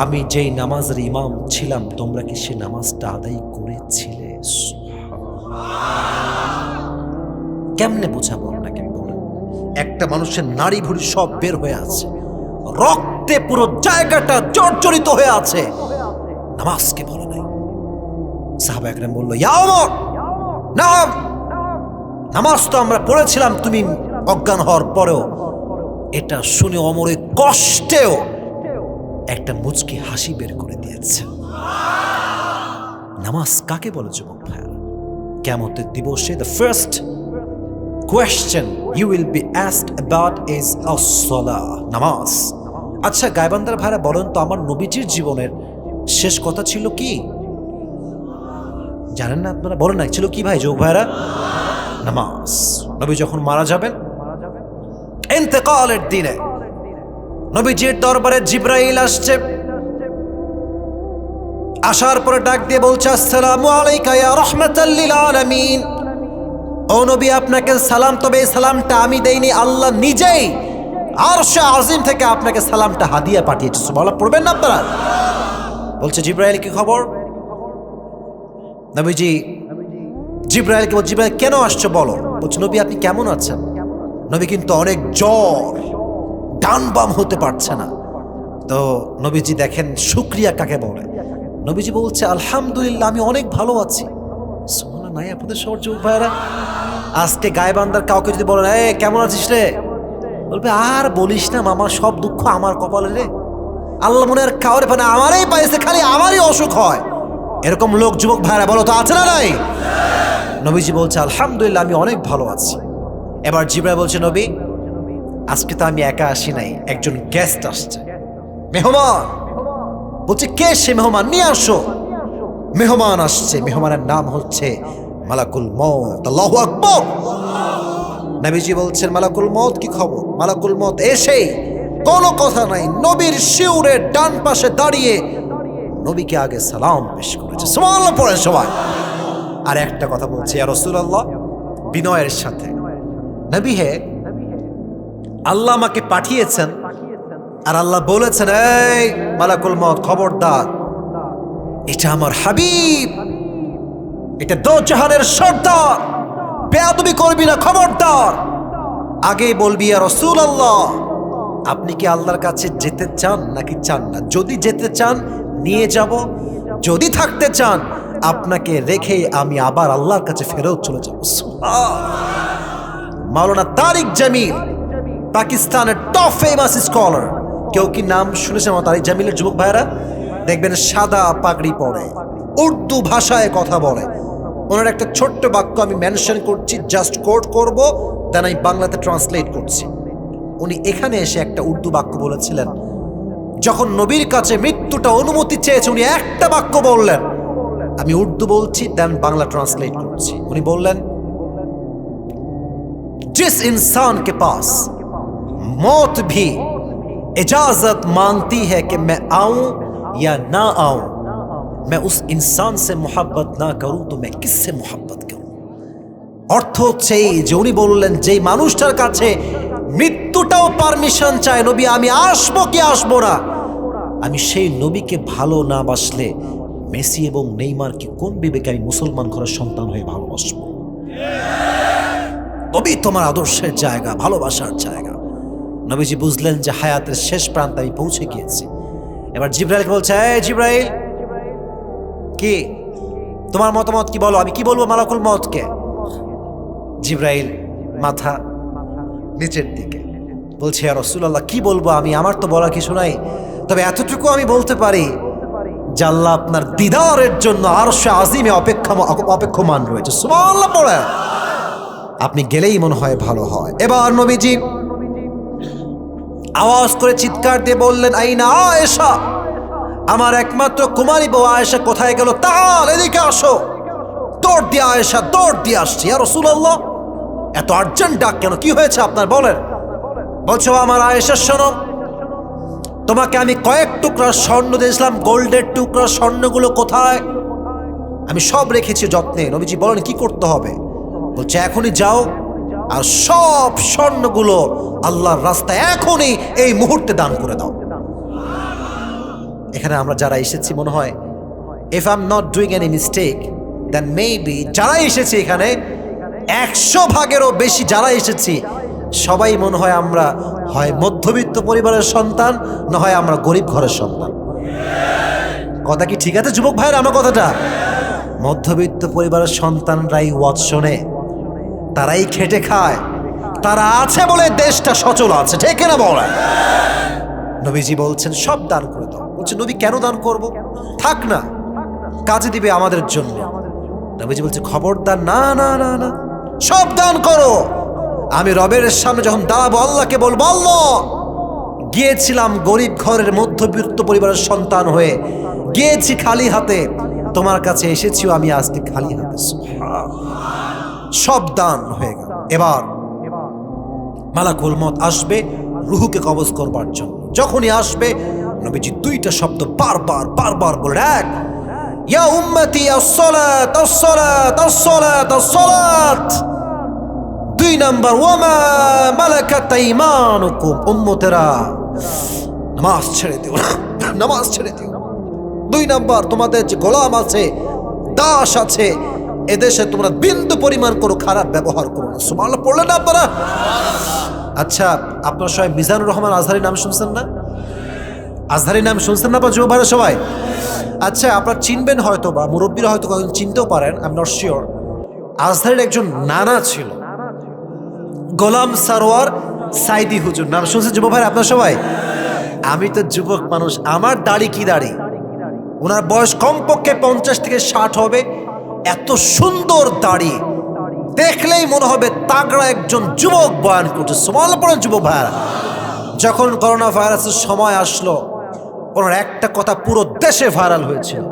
আমি যেই নামাজের ইমাম ছিলাম, তোমরা কি সে নামাজটা আদায় করেছিলে? কেমনে বোঝাবো আপনাকে বলেন? একটা মানুষের নাড়ি ভুড়ি সব বের হয়ে আছে, রক্তে পুরো জায়গাটা জর্জরিত হয়ে আছে, নামাজকে বলে নাই। সাহাবা একরাম বলল, ইয়া ওমর, নাম, নামাজ তো আমরা পড়েছিলাম তুমি অজ্ঞান হওয়ার পরেও। এটা শুনে ওমরের কষ্টেও একটা মুচকি হাসি বের করে দিয়েছে। নামাজ কাকে বলে যুবক ভাইয়া? কিয়ামতের দিবসে the first question you will be asked about is as-salah, নামাজ। আচ্ছা গায়বান্দার ভাইরা বলেন তো, আমার নবীজির জীবনের শেষ কথা ছিল কি? জানেন না আপনারা? বলেন না, ছিল কি ভাই যুবক ভাইরা? নামাজ। নবী যখন মারা যাবেন ইন্তেকালের দিনে নবীজির দরবারে জিবরাইল আসছে। আসার পরে ডাক দিয়ে বলছে, আসসালামু আলাইকা ইয়া রাহমাতাল লিল আলামিন। ও নবী, আপনাকে সালাম। তবে এই সালামটা আমি দেইনি, আল্লাহ নিজেই আরশে আজিম থেকে আপনাকে সালামটা হাদিয়া পাঠিয়েছে। সুবহানাল্লাহ পড়বেন না আপনারা? বলছে জিবরাইল কি খবর? নবীজি জিবরাইলকে বলছে, জিবরাইল কেন আসছো বলো? বলছে নবী আপনি কেমন আছেন? নবী কিন্তু অনেক জ্বর, ডান বাম হতে পারছে না। তো নবীজি দেখেন শুকরিয়া কাকে বলে। নবীজি বলছে আলহামদুলিল্লাহ আমি অনেক ভালো আছি। সুবহানাল্লাহ নাই আপনাদের সহজ যুবক ভাইরা? আজকে গায়বান্দার কাউকে যদি বলেন এ কেমন আছিস রে, বলবে আর বলিস না মামা, সব দুঃখ আমার কপালে রে, আল্লাহ মনে আর কাউরে পায় না, আমারই পাইছে, খালি আমারই অসুখ হয়। এরকম লোক যুবক ভাইরা বলো তো আছে না নাই? নবীজি বলছে আলহামদুলিল্লাহ আমি অনেক ভালো আছি। এবার জিবরাইল বলছে নবী আজকে তো আমি একা আসি নাই, একজন গেস্ট আসছে, মেহমান। বলছে কে সে মেহমান? নিয়ে আসো। মেহমান আসছে, মেহমানের নাম হচ্ছে মালাকুল মউত। আল্লাহু আকবার। নবীজি বলছেন মালাকুল মউত কি খবর? মালাকুল মউত এসে কোনো কথা নাই, নবীর শিউরের ডান পাশে দাঁড়িয়ে নবীকে আগে সালাম পেশ করেছে। সুবহানাল্লাহ পড়ে সবাই। আর একটা কথা বলছে, ইয়া রাসূলুল্লাহ বিনয়ের সাথে, নবী হে আল্লাহ আমাকে পাঠিয়েছেন আর আল্লাহ বলেছেন এই মালাকুল মউত খবরদার, এটা আমার হাবিব, এটা দো জাহানের সর্দার, বেয়াদবি করবি না, খবরদার। আগেই বলবি ইয়া রাসূলুল্লাহ আপনি কি আল্লাহর কাছে যেতে চান নাকি চান না? যদি যেতে চান নিয়ে যাব, যদি থাকতে চান আপনাকে রেখে আমি আবার আল্লাহর কাছে ফেরত চলে যাব। মাওলানা তারিক জামিল, পাকিস্তানের টপ ফেমাস স্কলার। কেউ কি নাম শুনেছেন তারিক জামিলের যুবক ভাইরা? দেখবেন সাদা পাগড়ি পরে, উর্দু ভাষায় কথা বলে। ওনার একটা ছোট্ট বাক্য আমি মেনশন করছি, জাস্ট কোট করব, দেন আমি বাংলাতে ট্রান্সলেট করছি। উনি এখানে এসে একটা উর্দু বাক্য বলেছিলেন, যখন নবীর কাছে মৃত্যুটা অনুমতি চেয়েছে উনি একটা বাক্য বললেন, আমি উর্দু বলছি দেন বাংলা ট্রান্সলেট করছি। উনি বললেন, जिस इंसान के पास मौत भी इजाजत मांगती है कि मैं आऊं या ना आऊं, मैं उस इंसान से मोहब्बत ना करूं तो मैं किससे मोहब्बत करूं। অর্থ হচ্ছে এই যে উনি বললেন যেই মানুষটার কাছে মৃত্যুটাও পারমিশন চায় নবী আমি আসবো কি আসবো না, আমি সেই নবীকে ভালো না বাসলে মেসি এবং নেইমার কি কোন বিবেকে আমি মুসলমান ঘরের সন্তান হয়ে ভালোবাসবো? নবী তোমার আদর্শের জায়গা, ভালোবাসার জায়গা। নবীজি বুঝলেন যে হায়াতের শেষ প্রান্তে আমি পৌঁছে গিয়েছি। এবার জিবরাইলকে বলছে, এই জিবরাইল কি তোমার মতামত কি বলো? আমি কি বলবো মালাকুল মউতকে? জিবরাইল মাথা নিচের দিকে বলছে, ইয়া রাসূলুল্লাহ কি বলবো আমি, আমার তো বলার কিছু নাই, তবে এতটুকু আমি বলতে পারি যে আল্লাহ আপনার দিদারের জন্য আরশে আজিমে অপেক্ষমান রয়েছে। সুবহানাল্লাহ পড়ে আপনি গেলেই মনে হয় ভালো হয়। এবার নবীজি আওয়াজ করে চিৎকার দিয়ে বললেন, আইনা আয়েশা, আমার একমাত্র কুমারী বউ আয়েশা কোথায় গেল? তাআল এদিকে আসো। দৌড় দিয়ে আয়েশা দৌড় দিয়ে আসছে, ইয়া রাসূলুল্লাহ এত আর্জেন্ট ডাক কেন, কি হয়েছে আপনার বলেন? বলছো আমার আয়েশা শোনো, তোমাকে আমি কয়েক টুকরা স্বর্ণ দিয়েছিলাম, গোল্ডের টুকরা, স্বর্ণগুলো কোথায়? আমি সব রেখেছি যত্নে। নবীজি বলেন কি করতে হবে? বলছে এখনই যাও আর সব স্বর্ণগুলো আল্লাহর রাস্তায় এখনই এই মুহূর্তে দান করে দাও। এখানে আমরা যারা এসেছি মনে হয়, if I am not doing any mistake then maybe যারা এসেছি এখানে 100 ভাগেরও বেশি যারা এসেছি সবাই মনে হয় আমরা হয় মধ্যবিত্ত পরিবারের সন্তান, না হয় আমরা গরিব ঘরের সন্তান। কথা কি ঠিক আছে যুবক ভাইয়ের? আমার কথাটা, মধ্যবিত্ত পরিবারের সন্তানরাই ওয়াজ শোনে, তারাই খেটে খায়, তারা আছে বলে দেশটা সচল আছে, ঠিক না বলে? নবীজি বলছেন সব দান করে দাও। বলছে নবী কেন দান করব? থাক না, কাজে দিবে আমাদের জন্য। নবীজি বলছে খবরদার, না না না না, সব দান করো, আমি রবের সামনে যখন দাঁড়াবো আল্লাহকে বলবো, আল্লাহ গিয়েছিলাম গরিব ঘরের মধ্যবিত্ত পরিবারের সন্তান হয়ে, গিয়েছি খালি হাতে, তোমার কাছে এসেছিও আমি আজকে খালি হাতে। সব দান হয়ে গেল। এবার মালাকুল মউত আসবে রূহকে কবজ করবার জন্য। যখনই আসবে নবীজি দুইটা শব্দ বারবার বারবার বলে, এক, ইয়া উম্মতি আস-সালাত আস-সালাত আস-সালাত আস-সালাত। দুই নাম্বার, ওয়ামা মালাকাত আইমানুকুম, উম্মতেরা নামাজ ছেড়ে দিও না, নামাজ ছেড়ে দিও। দুই নাম্বার, তোমাদের যে গোলাম আছে, দাস আছে, এদেশে তোমরা বিন্দু পরিমাণ কোনো খারাপ ব্যবহার করো না। সুবহানাল্লাহ পড়লেন না আপনারা? আচ্ছা, আপনার সবাই মিজানুর রহমান আজহারি নাম শুনছেন না? আজহারি নাম শুনছেন না যুব ভাইরা সবাই? আচ্ছা, আপনারা চিনবেন হয়তো, বা মুরব্বীরা হয়তো কয়েকজন চিনতেও পারেন, আই এম নট শিওর। আজহারির একজন নানা ছিল, গোলাম সারোয়ার সাইদি হুজুর। নাম শুনছেন যুব ভাইরা আপনার সবাই? আমি তো যুবক মানুষ, আমার দাড়ি কি দাড়ি, ওনার বয়স কমপক্ষে 50 থেকে 60 হবে। এত সুন্দর দাড়ি, দেখলেই মনে হবে তাগড়া একজন যুবক বয়ান করছে। সুবহানাল্লাহ পড়েন যুবক ভাইরা। যখন করোনা ভাইরাসের সময় আসলো, ওনার একটা কথা পুরো দেশে ভাইরাল হয়েছিল।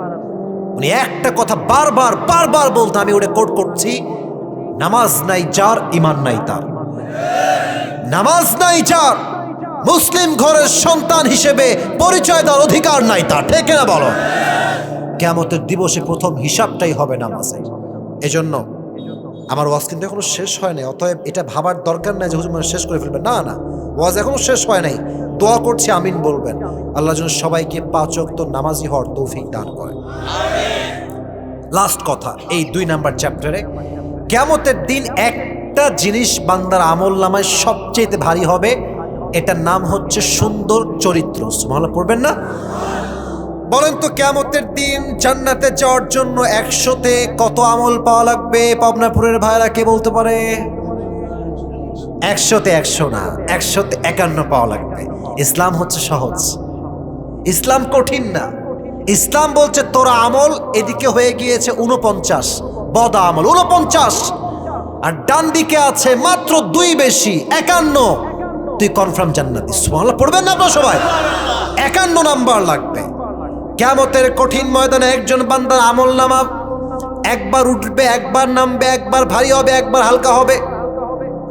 উনি একটা কথা বারবার বারবার বলতেন, আমি ওটা কোট করছি, নামাজ নাই যার ইমান নাই তার। নামাজ নাই যার, মুসলিম ঘরের সন্তান হিসেবে পরিচয় দেওয়ার অধিকার নাই তার। ঠিক না বলো? কিয়ামতের দিবসে প্রথম হিসাবটাই হবে নামাজে। এজন্য আমার ওয়াজ কিন্তু এখনো শেষ হয় নাই, অতএব এটা ভাবার দরকার নাই যে হুজুর মানে শেষ করে ফেলবেন। না না, ওয়াজ এখনো শেষ হয় নাই। দোয়া করছি, আমিন বলবেন, আল্লাহ যেন সবাইকে 5 ওয়াক্ত নামাজি হওয়ার তৌফিক দান করেন। লাস্ট কথা, এই 2 নাম্বার চ্যাপ্টারে কিয়ামতের দিন একটা জিনিস বান্দার আমল নামায় সবচেয়ে ভারী হবে, এটার নাম হচ্ছে সুন্দর চরিত্র। সুবহানাল্লাহ পড়বেন না? বলেন তো, কিয়ামতের দিন জান্নাতে যাওয়ার জন্য 100তে কত আমল পাওয়া লাগবে? পাবনাপুরের ভাইরা কে বলতে পারে? 100তে 100 না, 100তে 51 পাওয়া লাগবে। ইসলাম হচ্ছে সহজ, ইসলাম কঠিন না। ইসলাম বলছে তোর আমল এদিকে হয়ে গিয়েছে 49, বদ আমল 49, আর ডান দিকে আছে মাত্র 2 বেশি 51, তুই কনফার্ম জান্নাতি। সুবহানাল্লাহ পড়বেন না আপনারা সবাই? 51 নাম্বার লাগবে। কিয়ামতের কঠিন ময়দানে একজন বান্দার আমল নামা একবার উঠবে, একবার নামবে, একবার ভারী হবে, একবার হালকা হবে।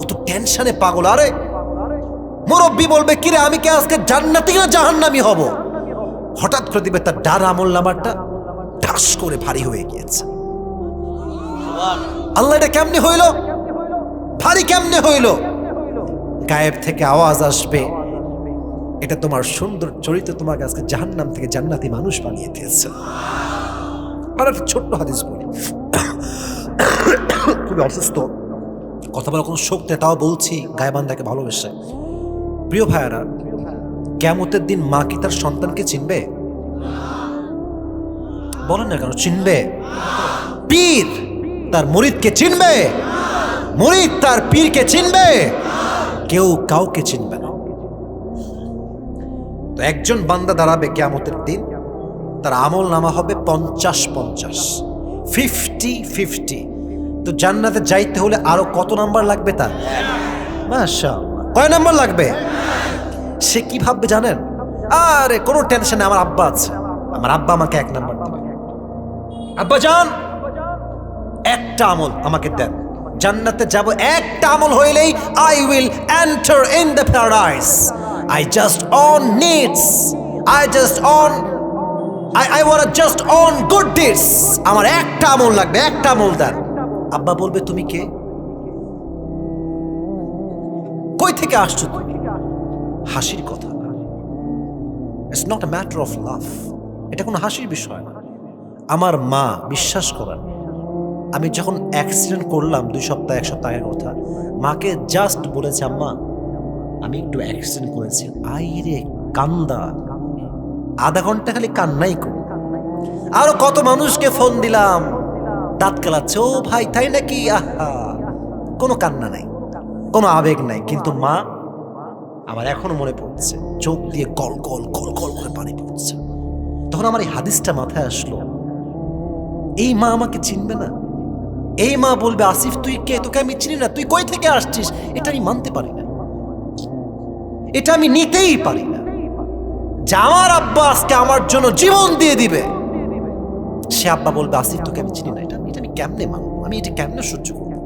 ও তো টেনশনে পাগল। আরে মুরব্বী বলবে, কিরে আমি কি আজকে জান্নাতি না জাহান্নামী হব? হঠাৎ করে দিবে তার ডান আমল নামাটা ঠাস করে ভারী হয়ে গিয়েছে। আল্লাহ, এটা কেমনে হইল? ভারী কেমনে হইল? গায়েব থেকে আওয়াজ আসবে, এটা তোমার সুন্দর চরিত্র তোমাকে আজকে জাহান্নাম থেকে জান্নাতি মানুষ বানিয়ে দিয়েছে। আর একটা ছোট্ট হাদিস বলি, খুবই অসুস্থ, কথা বলার কোনো শক্তি, তাও বলছি গায়বান্দাকে ভালোবেসে। প্রিয় ভাইয়ারা, কিয়ামতের দিন মা কি তার সন্তানকে চিনবে? বলেন না কেন চিনবে? পীর তার মুরিদকে চিনবে? মুরিদ তার পীরকে চিনবে? কেউ কাউকে চিনবে না। তো একজন বান্দা দাঁড়াবে কিয়ামতের দিন, তার আমল নামা হবে 50-50, 50-50। তো জান্নাতে যাইতে হলে আরো কত নাম্বার লাগবে তার? মাশাআল্লাহ, কয় নাম্বার লাগবে? সে কি ভাববে জানেন? আরে কোনো টেনশন নেই, আমার আব্বা আছে, আমার আব্বা আমাকে 1 নাম্বার দেবে। আব্বা জান, একটা আমল আমাকে দেন, জান্নাতে যাব একটা আমল হইলেই I will enter in the paradise. I just own needs. I want to just own good deeds. আমার একটা আমল লাগবে, একটা আমল দেন। আব্বা বলবে, তুমি কে? কই থেকে আসছো তুমি? হাসির কথা না, it's not a matter of love. এটা কোনো হাসির বিষয় না। আমার মা, বিশ্বাস করেন, আমি যখন অ্যাক্সিডেন্ট করলাম 2 সপ্তাহ 1 সপ্তাহ আগের কথা, মাকে জাস্ট বলেছি, আম্মা আমি একটু অ্যাক্সিডেন্ট করেছি। আইরে কান্দা, আধা ঘন্টা খালি কান্নাই করি। আরো কত মানুষকে ফোন দিলাম, দাঁত কেলাচ্ছে, ও ভাই তাই নাকি? আহা, কোনো কান্না নাই, কোনো আবেগ নাই। কিন্তু মা, আমার এখনো মনে পড়ছে, চোখ দিয়ে গল গল গল গল করে পানি পড়ছে। তখন আমার এই হাদিসটা মাথায় আসলো, এই মা আমাকে চিনবে না? এই মা বলবে আসিফ তুই কে, তোকে আমি চিনি না, তুই কই থেকে আসছিস। এটা আমি মানতে পারি না, এটা আমি নিতেই পারি না যে আমার আব্বা আজকে আমার জন্য জীবন দিয়ে দিবে। সে আব্বা বলবে আসিফ তোকে আমি চিনি না, এটা এটা আমি কেমনে মানবো, আমি এটা কেমনে সহ্য করবো।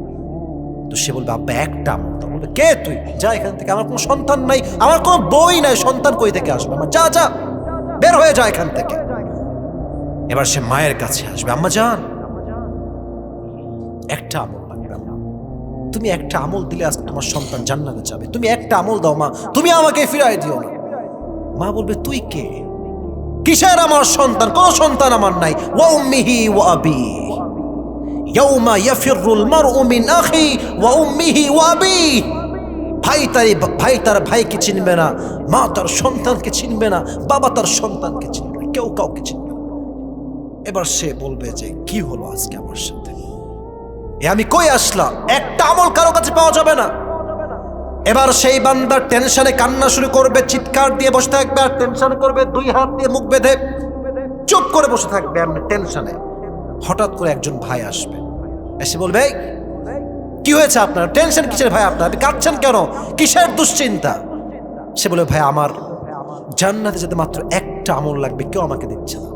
তো সে বলবে আব্বা একটা আমল দাও। বলবে কে তুই, যা এখান থেকে, আমার কোনো সন্তান নাই, আমার কোনো বই নাই, সন্তান কই থেকে আসবে আমার, যা যা বের হয়ে যা এখান থেকে। এবার সে মায়ের কাছে আসবে, আম্মা জান একটা আমল লাগবে আম্মা, তুমি একটা আমল দিলে আজকে তোমার সন্তান জান্নাতে যাবে, তুমি একটা আমল দাও মা, তুমি আমাকে ফিরাই দিও না। মা বলবে তুই কে, কিসের আমার সন্তান, কোন সন্তান আমার নাই। ওয়া উম্মিহি ওয়া আবি ইয়াউমা ইয়াফিরুল মারউ মিন আখি ওয়া উম্মিহি ওয়া আবি। ভাই তার ভাইকে চিনবে না, মা তার সন্তানকে চিনবে না, বাবা তার সন্তানকে চিনবে না, কেউ কাউকে চিনবে না। এবার সে বলবে যে কি হলো আজকে আমার সাথে, আমি কই আসলাম, একটা আমল কারো কাছে পাওয়া যাবে না। এবার সেই বান্দার টেনশনে কান্না শুরু করবে, চিৎকার দিয়ে বসে থাকবে, আর টেনশন করবে, দুই হাত দিয়ে মুখ বেঁধে চুপ করে বসে থাকবে এমনি টেনশনে। হঠাৎ করে একজন ভাই আসবে, এসে বলবে কি হয়েছে আপনার, টেনশন কিসের ভাই আপনার, আপনি কাঁদছেন কেন, কিসের দুশ্চিন্তা। সে বলে ভাই আমার জান্নাতে যেতে মাত্র একটা আমল লাগবে, কেউ আমাকে দিচ্ছে না।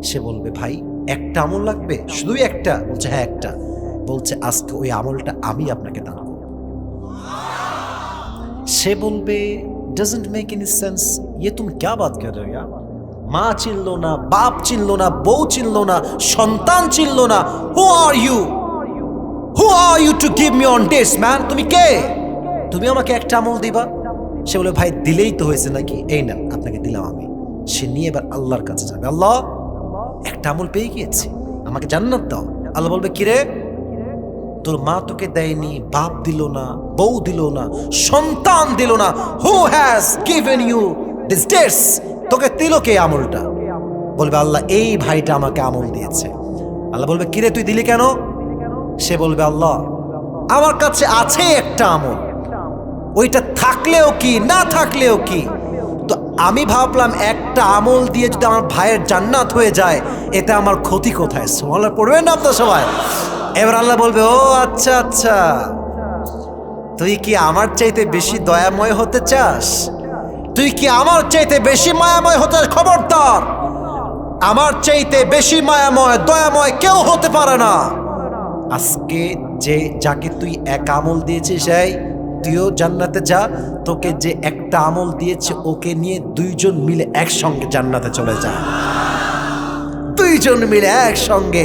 সে বলবে ভাই একটা আমল লাগবে, শুধুই একটা? বলছে হ্যাঁ একটা। বলছে আজকে ওই আমলটা আমি আপনাকে দান করব। সে বলবে ডাজন্ট মেক এনি সেন্স, ये तुम क्या बात कर रहे हो यार, মা চিনলো না, বাপ চিনলো না, বউ চিনলো না, সন্তান চিনলো না, who are you to give me on this man, তুমি কে, তুমি আমাকে একটা আমল দিবা। সে বলে ভাই দিলেই তো হয়েছে নাকি, এই না আপনাকে দিলাম আমি। সে নিয়ে এবার আল্লাহর কাছে যাবে, আল্লাহ একটা আমল পেয়ে গিয়েছি, আমাকে জান্নাত দাও। আল্লাহ বলবে কিরে, তোর মা তোকে দেয়নি, বাপ দিল না, বউ দিল না, সন্তান দিল না, who has given you this dates, তোকে দিল কে আমলটা? বলবে আল্লাহ এই ভাইটা আমাকে আমল দিয়েছে। আল্লাহ বলবে কিরে তুই দিলি কেন? সে বলবে আল্লাহ আমার কাছে আছে একটা আমল, ওইটা থাকলেও কি না থাকলেও কি, তো আমি ভাবলাম একটা আমল দিয়ে যদি আমার ভাইয়ের জান্নাত হয়ে যায়, এতে আমার ক্ষতি কোথায়? সুবহানাল্লাহ পড়বেন না আপনার সবাই? এবার আল্লাহ বলবে ও আচ্ছা আচ্ছা, তুই কি আমার চাইতে বেশি দয়াময় হতে চাস, তুই কি আমার চাইতে বেশি মায়াময় হতে চাস? খবরদার, আমার চাইতে বেশি মায়াময় দয়াময় কেউ হতে পারে না। আজকে যে যাকে তুই এক আমল দিয়েছিস, এই তুইও জান্নাতে যা, তোকে যে একটা আমল দিয়েছে ওকে নিয়ে দুইজন মিলে একসঙ্গে জান্নাতে চলে যা, দুইজন মিলে একসঙ্গে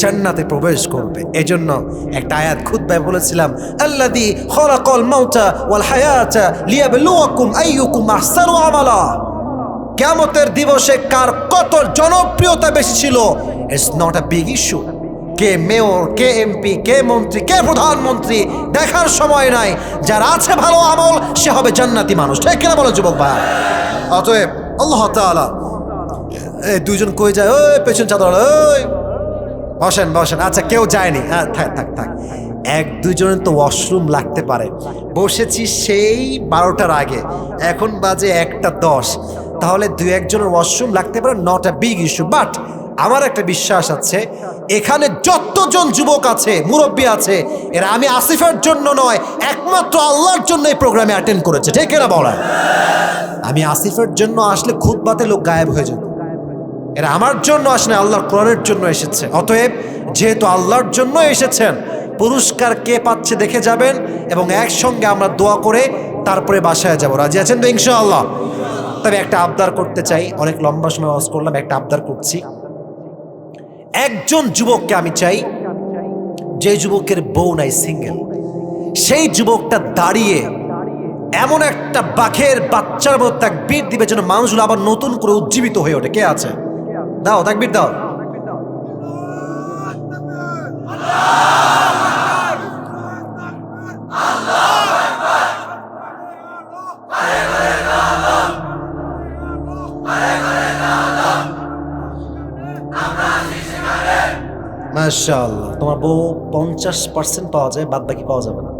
জান্নাতে প্রবেশ করবে। এজন্য একটা আয়াত খুতবায় বলেছিলাম, আল্লাযী খালাকাল মাউতা ওয়াল হায়াতা লিয়াবলুয়াকুম আইয়ুকুম আহসানু আমালা। কিয়ামতের দিবসে কার কত জনপ্রিয়তা বেশি ছিল, it's not a big issue. কে মেয়র, কে এমপি, কে মন্ত্রী, কে প্রধানমন্ত্রী দেখার সময় নাই, যার আছে ভালো আমল সে হবে জান্নাতি মানুষ। ঠিক কিনা বলো যুবক ভাই? অতএব আল্লাহ তাআলা এই দুইজন কই যায়, ওই পেছন চাদর, ওই বসেন বসেন, আচ্ছা কেউ যায়নি, হ্যাঁ থাক থাক থাক, এক দুজনের তো ওয়াশরুম লাগতে পারে, বসেছি সেই 12টার আগে, এখন বাজে 1:10, তাহলে দু একজনের ওয়াশরুম লাগতে পারে, not a big issue. But আমার একটা বিশ্বাস আছে, এখানে যতজন যুবক আছে, মুরব্বী আছে, এরা আমি আসিফের জন্য নয়, একমাত্র আল্লাহর জন্য এই প্রোগ্রামে অ্যাটেন্ড করেছে। ঠিক এরা বলা, আমি আসিফের জন্য আসলে খুতবাতে লোক গায়েব হয়ে যেত, এরা আমার জন্য আসলে আল্লাহর কোরআনের জন্য এসেছে। অতএব যেহেতু আল্লাহর জন্য এসেছেন, পুরস্কার কে পাচ্ছে দেখে যাবেন, এবং একসঙ্গে আমরা দোয়া করে তারপরে বাসায় যাব। রাজি আছেন তো ইনশাআল্লাহ? তবে একটা আবদার করতে চাই, অনেক লম্বা সময় ওয়াজ করলাম, একটা আবদার করছি। একজন যুবককে আমি চাই, যে যুবকের বউ নাই, সিঙ্গেল, সেই যুবকটা দাঁড়িয়ে এমন একটা বাঘের বাচ্চার মতো তাকবীর দিবে যেন মানুষগুলো আবার নতুন করে উজ্জীবিত হয়ে ওঠে। কে আছে? দাও তাকবীর দাও। মাশাআল্লাহ, তোমার বউ 50% পাওয়া যায়, বাদ বাকি পাওয়া যাবে না,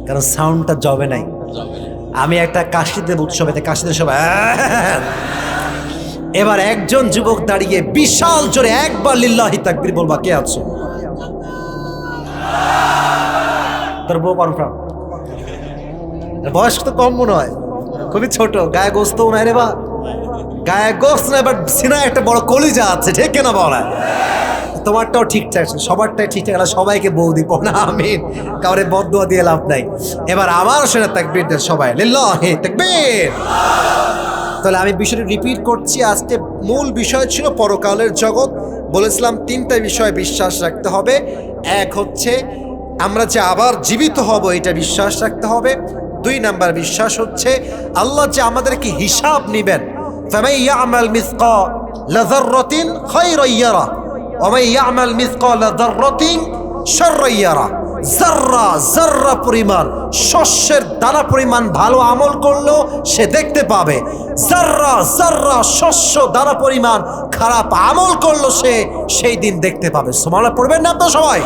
কারণ সাউন্ডটা জবে নাই। আমি একটা কাশিদের উৎসবে, কাশিদের সবাই এবার একজন যুবক দাঁড়িয়ে বিশাল জোরে একবার লিল্লাহি তাকবীর বলবা। কে আছো? তোর বউ কনফার্ম? বয়স তো কম মনে হয়, খুবই ছোট, গায়ে গোস্ত নাই রে বা, গায়ে গোস্ত নাই, বাট সিনায় একটা বড় কলিজা আছে, ঠিক কেনা বলা? তোমারটাও ঠিকঠাক, সবারটাই ঠিকঠাক, সবাইকে বউ দিব না, আমিন। কাউরে বদদুয়া দিয়ে লাভ নাই। এবার আমার সেটা তাকবীর দেন সবাই, লিল্লাহি তাকবীর। তাহলে আমি বিষয়টি রিপিট করছি। আজকে মূল বিষয় ছিল পরকালের জগৎ। বলেছিলাম তিনটা বিষয়ে বিশ্বাস রাখতে হবে। এক হচ্ছে আমরা যে আবার জীবিত হব, এটা বিশ্বাস রাখতে হবে। 2 নাম্বার বিশ্বাস হচ্ছে আল্লাহ যে আমাদেরকে হিসাব নিবেন। ফামান ইয়ামাল মিসকালা যাররাতিন খায়রান ইয়ারা ওয়া মান ইয়ামাল মিসকালা যাররাতিন শাররান ইয়ারা। যার্রা পরিমাণ, শস্যের দানা পরিমাণ ভালো আমল করলেও সে দেখতে পাবে। যার্রা শস্য দানা পরিমাণ খারাপ আমল করলো সে সেই দিন দেখতে পাবে। সুবহানাল্লাহ পড়বেন না আপনারা সবাই?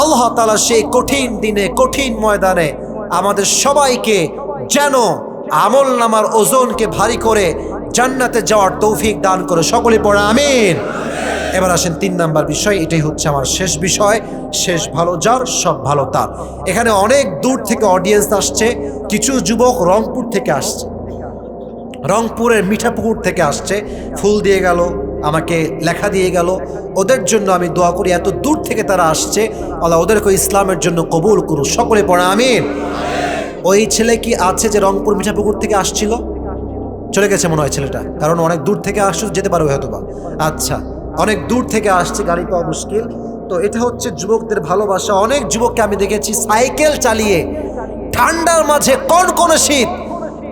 আল্লাহ তাআলা সেই কঠিন দিনে, কঠিন ময়দানে আমাদের সবাইকে যেন আমল নামার ওজনকে ভারী করে জান্নাতে যাওয়ার তৌফিক দান করে। সকলে পড়ে আমিন। এবার আসেন 3 নাম্বার বিষয়, এটাই হচ্ছে আমার শেষ বিষয়। শেষ ভালো যার, সব ভালো তার। এখানে অনেক দূর থেকে অডিয়েন্স আসছে। কিছু যুবক রংপুর থেকে আসছে, রংপুরের মিঠাপুকুর থেকে আসছে, ফুল দিয়ে গেল, আমাকে লেখা দিয়ে গেল। ওদের জন্য আমি দোয়া করি, এত দূর থেকে তারা আসছে, আল্লাহ ওদেরকে ইসলামের জন্য কবুল করুন। সকলে পড়ে আমিন। ওই ছেলে কি আছে যে রংপুর মিঠাপুকুর থেকে আসছিল? চলে গেছে মনে হয় ছেলেটা, কারণ অনেক দূর থেকে আসছে, যেতে পারবে হয়তো বা। আচ্ছা, অনেক দূর থেকে আসছে, গাড়ি পাওয়া মুশকিল। তো এটা হচ্ছে যুবকদের ভালোবাসা। অনেক যুবককে আমি দেখেছি সাইকেল চালিয়ে ঠান্ডার মাঝে কনকনে শীত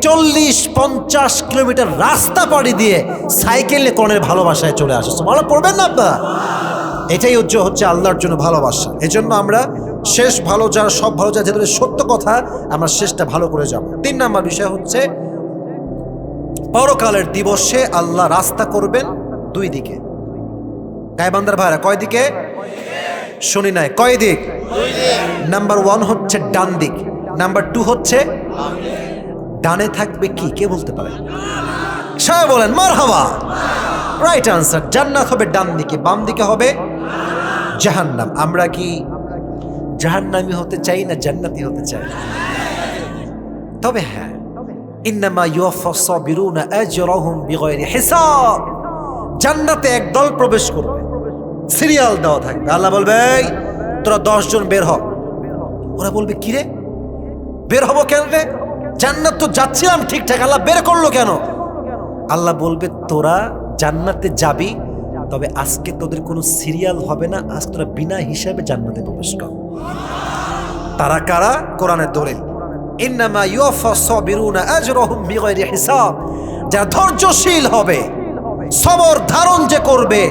40-50 কিলোমিটার রাস্তা পাড়ি দিয়ে সাইকেলে কনের ভালোবাসায় চলে আসে। সুবহানাল্লাহ পড়বেন না আপনারা? এটাই হচ্ছে আল্লাহর জন্য ভালোবাসা। এজন্য আমরা শেষ ভালো যার, সব ভালো যার, যেহেতু সত্য কথা, আমরা শেষটা ভালো করে যাব। 3 নাম্বার বিষয় হচ্ছে পরকালের দিবসে আল্লাহ রাস্তা করবেন 2 দিকে। গায়বান্দার ভাইরা, কয় দিকে? শুনি নাই, কয় দিক? 2 দিক। নাম্বার 1 হচ্ছে ডান দিক, নাম্বার 2 হচ্ছে ডানে থাকবে কি, কে বলতে পারে? সবাই বলেন মারহাবা। Right answer. জান্নাত হবে ডান দিকে, বাম দিকে হবে জাহান্নাম। আমরা কি জাহান্নামী হতে চাই না জান্নাতি হতে চাই? তবে হ্যাঁ, ইন্নামা ইউওয়াফাস সাবিরুনা আজরাহুম বিগাইরি হিসাব। জান্নাতে একদল প্রবেশ করবে, সিরিয়াল দেওয়া থাকবে। আল্লাহ বলবে তোরা 10 জন বের হ। ওরা বলবে কি রে, বের হবো কেন রে? জান্নাত তো যাচ্ছিলাম ঠিকঠাক, আল্লাহ বের করলো কেন? আল্লাহ বলবে তোরা জান্নাতে যাবি, তবে আজকে তোদের কোনো সিরিয়াল হবে না, আজ তোরা বিনা হিসাবে জান্নাতে প্রবেশ কর। তারা কারা? কোরআনের দলিল, ইন্নামা ইউওয়াফাস সাবিরুনা আজরাহুম বিগাইরি হিসাব। যারা ধৈর্যশীল হবে, সবর ধারণ যে করবে,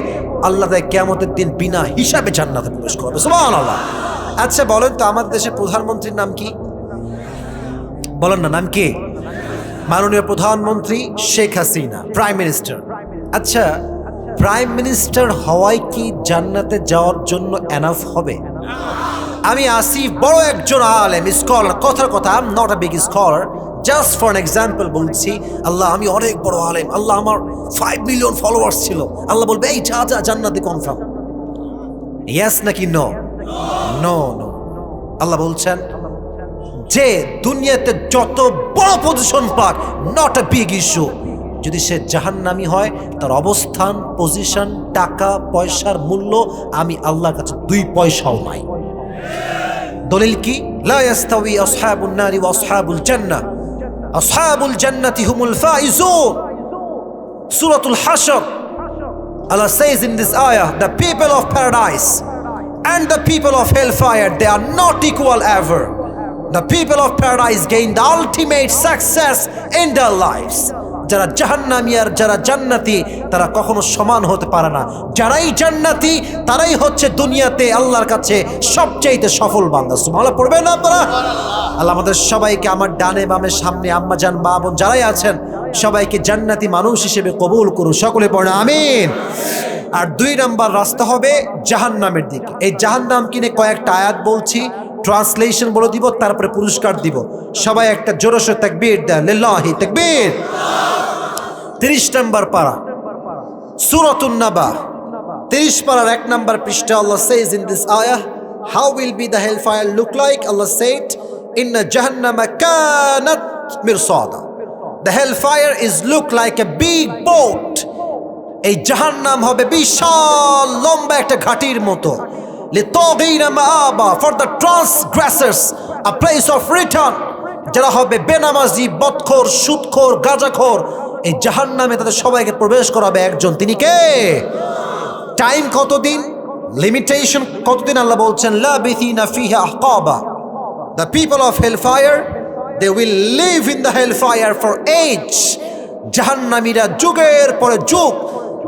আল্লাহ তাই কিয়ামতের দিন বিনা হিসাবে জান্নাতে প্রবেশ করবে। সুবহানাল্লাহ। আচ্ছা বলেন তো, আমাদের দেশের প্রধানমন্ত্রীর নাম কি? বলেন না, নাম কি? মাননীয় প্রধানমন্ত্রী শেখ হাসিনা, প্রাইম মিনিস্টার। আচ্ছা, প্রাইম মিনিস্টার হওয়াই কি জান্নাতে যাওয়ার জন্য এনাফ হবে? আমি আসিফ বড় একজন আলেম, স্কলার, কথার কথা, I am not a big scholar, just for an example বলছি। আল্লাহ আমি অনেক বড় আলেম, আল্লাহ আমার 5 মিলিয়ন ফলোয়ার্স ছিল, আল্লাহ বলবে এই যা যা জান্নাতে কনফার্ম। ইয়েস নাকি নো? No no. আল্লাহ বলছেন যে দুনিয়াতে যত বড় পজিশন পাক, নট আ বিগ ইস্যু, যদি সে জাহান্নামী হয়, তার অবস্থান, পজিশন, টাকা পয়সার মূল্য আমি আল্লাহর কাছে 2 পয়সাও নাই। দলিল কি? লা ইয়াস্তাওয়ি আসহাবুন নারি ওয়া আসহাবুল জান্নাহ, আসহাবুল জান্নাতি হুমুল ফাইজুন। সূরাতুল হাশর, Allah says in this ayah, the people of paradise and the people of hellfire, they are not equal ever. The people of paradise gain the ultimate success in their lives. যারা জাহান্নামী আর যারা জান্নাতি, তারা কখনো সমান হতে পারে না। যারাই জান্নাতি তারাই হচ্ছে দুনিয়াতে আল্লাহর কাছে সবচেয়ে সফল বান্দা। সুবহানাল্লাহ পড়বেন না আপনারা? আল্লাহ আমাদের সবাইকে, আমার ডানে বামে সামনে আম্মা জান, মা বোন যারাই আছেন, সবাইকে জান্নাতি মানুষ হিসেবে কবুল করুন। সকলে পড়ে আমিন। আর 2 নাম্বার রাস্তা হবে জাহান্নামের দিকে। এই জাহান্নাম কিনে কয়েকটা আয়াত বলছি, ট্রান্সলেশন বলে দিব, তারপরে পুরস্কার দিব। সবাই একটা জোরসে তাকবীর দেন, লিল্লাহি তাকবীর। 30 নম্বর পারা, সূরাতুন নাবা, 30 পারার 1 নম্বর পৃষ্ঠা। আল্লাহ says in this ayah, How will be the hellfire look like? Allah said, Inna Jahannama kanat mirsada. The hellfire is look like a big boat. এই জাহান্নাম হবে বিশাল লম্বা একটা ঘাটির মতো। লিতাগিনা মাআবা, for the transgressors, a place of return। যারা হবে বেনামাজি, বদখোর, সুদখোর, গাঁজাখোর, এই জাহান্নামে তাদের সবাইকে প্রবেশ করাবে একজন, তিনি কে? টাইম কতদিন, লিমিটেশন কতদিন? আল্লাহ বলছেন লাবিথিনা ফিহা আহকাবা। The people of hellfire, they will live in the hellfire for age. জাহান্নামীরা যুগের পরে যুগ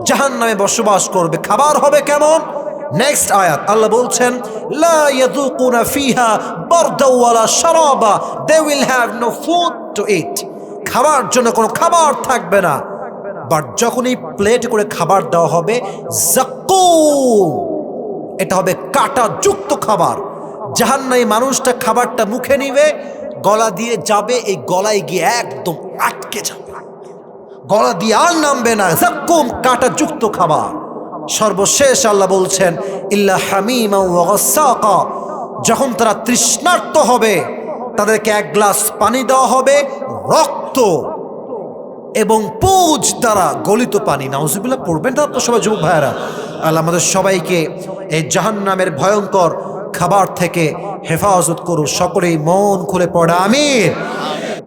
জাহান্নামে বসবাস করবে। খাবার হবে কেমন? নেক্সট আয়াত আল্লাহ বলছেন লা ইয়াযুকুনা ফিহা বারদা ওয়ালা শারাবা, they will have no food to eat। খাবার জন্য কোনো খাবার থাকবে না। বাট যখন এই প্লেট করে খাবার দেওয়া হবে, যাকুম, এটা হবে কাঁটা যুক্ত খাবার। জাহান্নামী মানুষটা খাবারটা মুখে নিবে, গলা দিয়ে যাবে, এই গলায় গিয়ে একদম আটকে যাবে, গলা দিয়ে আর নামবে না। যাকুম, কাঁটা যুক্ত খাবার। সর্বশেষ আল্লাহ বলছেন ইল্লা হামিমা ওয়া গাসসাকা, যখন তারা তৃষ্ণার্ত হবে তাদেরকে এক গ্লাস পানি দেওয়া হবে, রক্ত এবং পুজ দ্বারা গলিত পানি। নাউজুবিল্লাহ পড়বেন না তো সবাই যুবক ভাইয়েরা। আল্লাহ আমাদের সবাইকে এই জাহান্নামের ভয়ঙ্কর খাবার থেকে হেফাজত করুন। সকলেই মন খুলে পড়ে আমিন।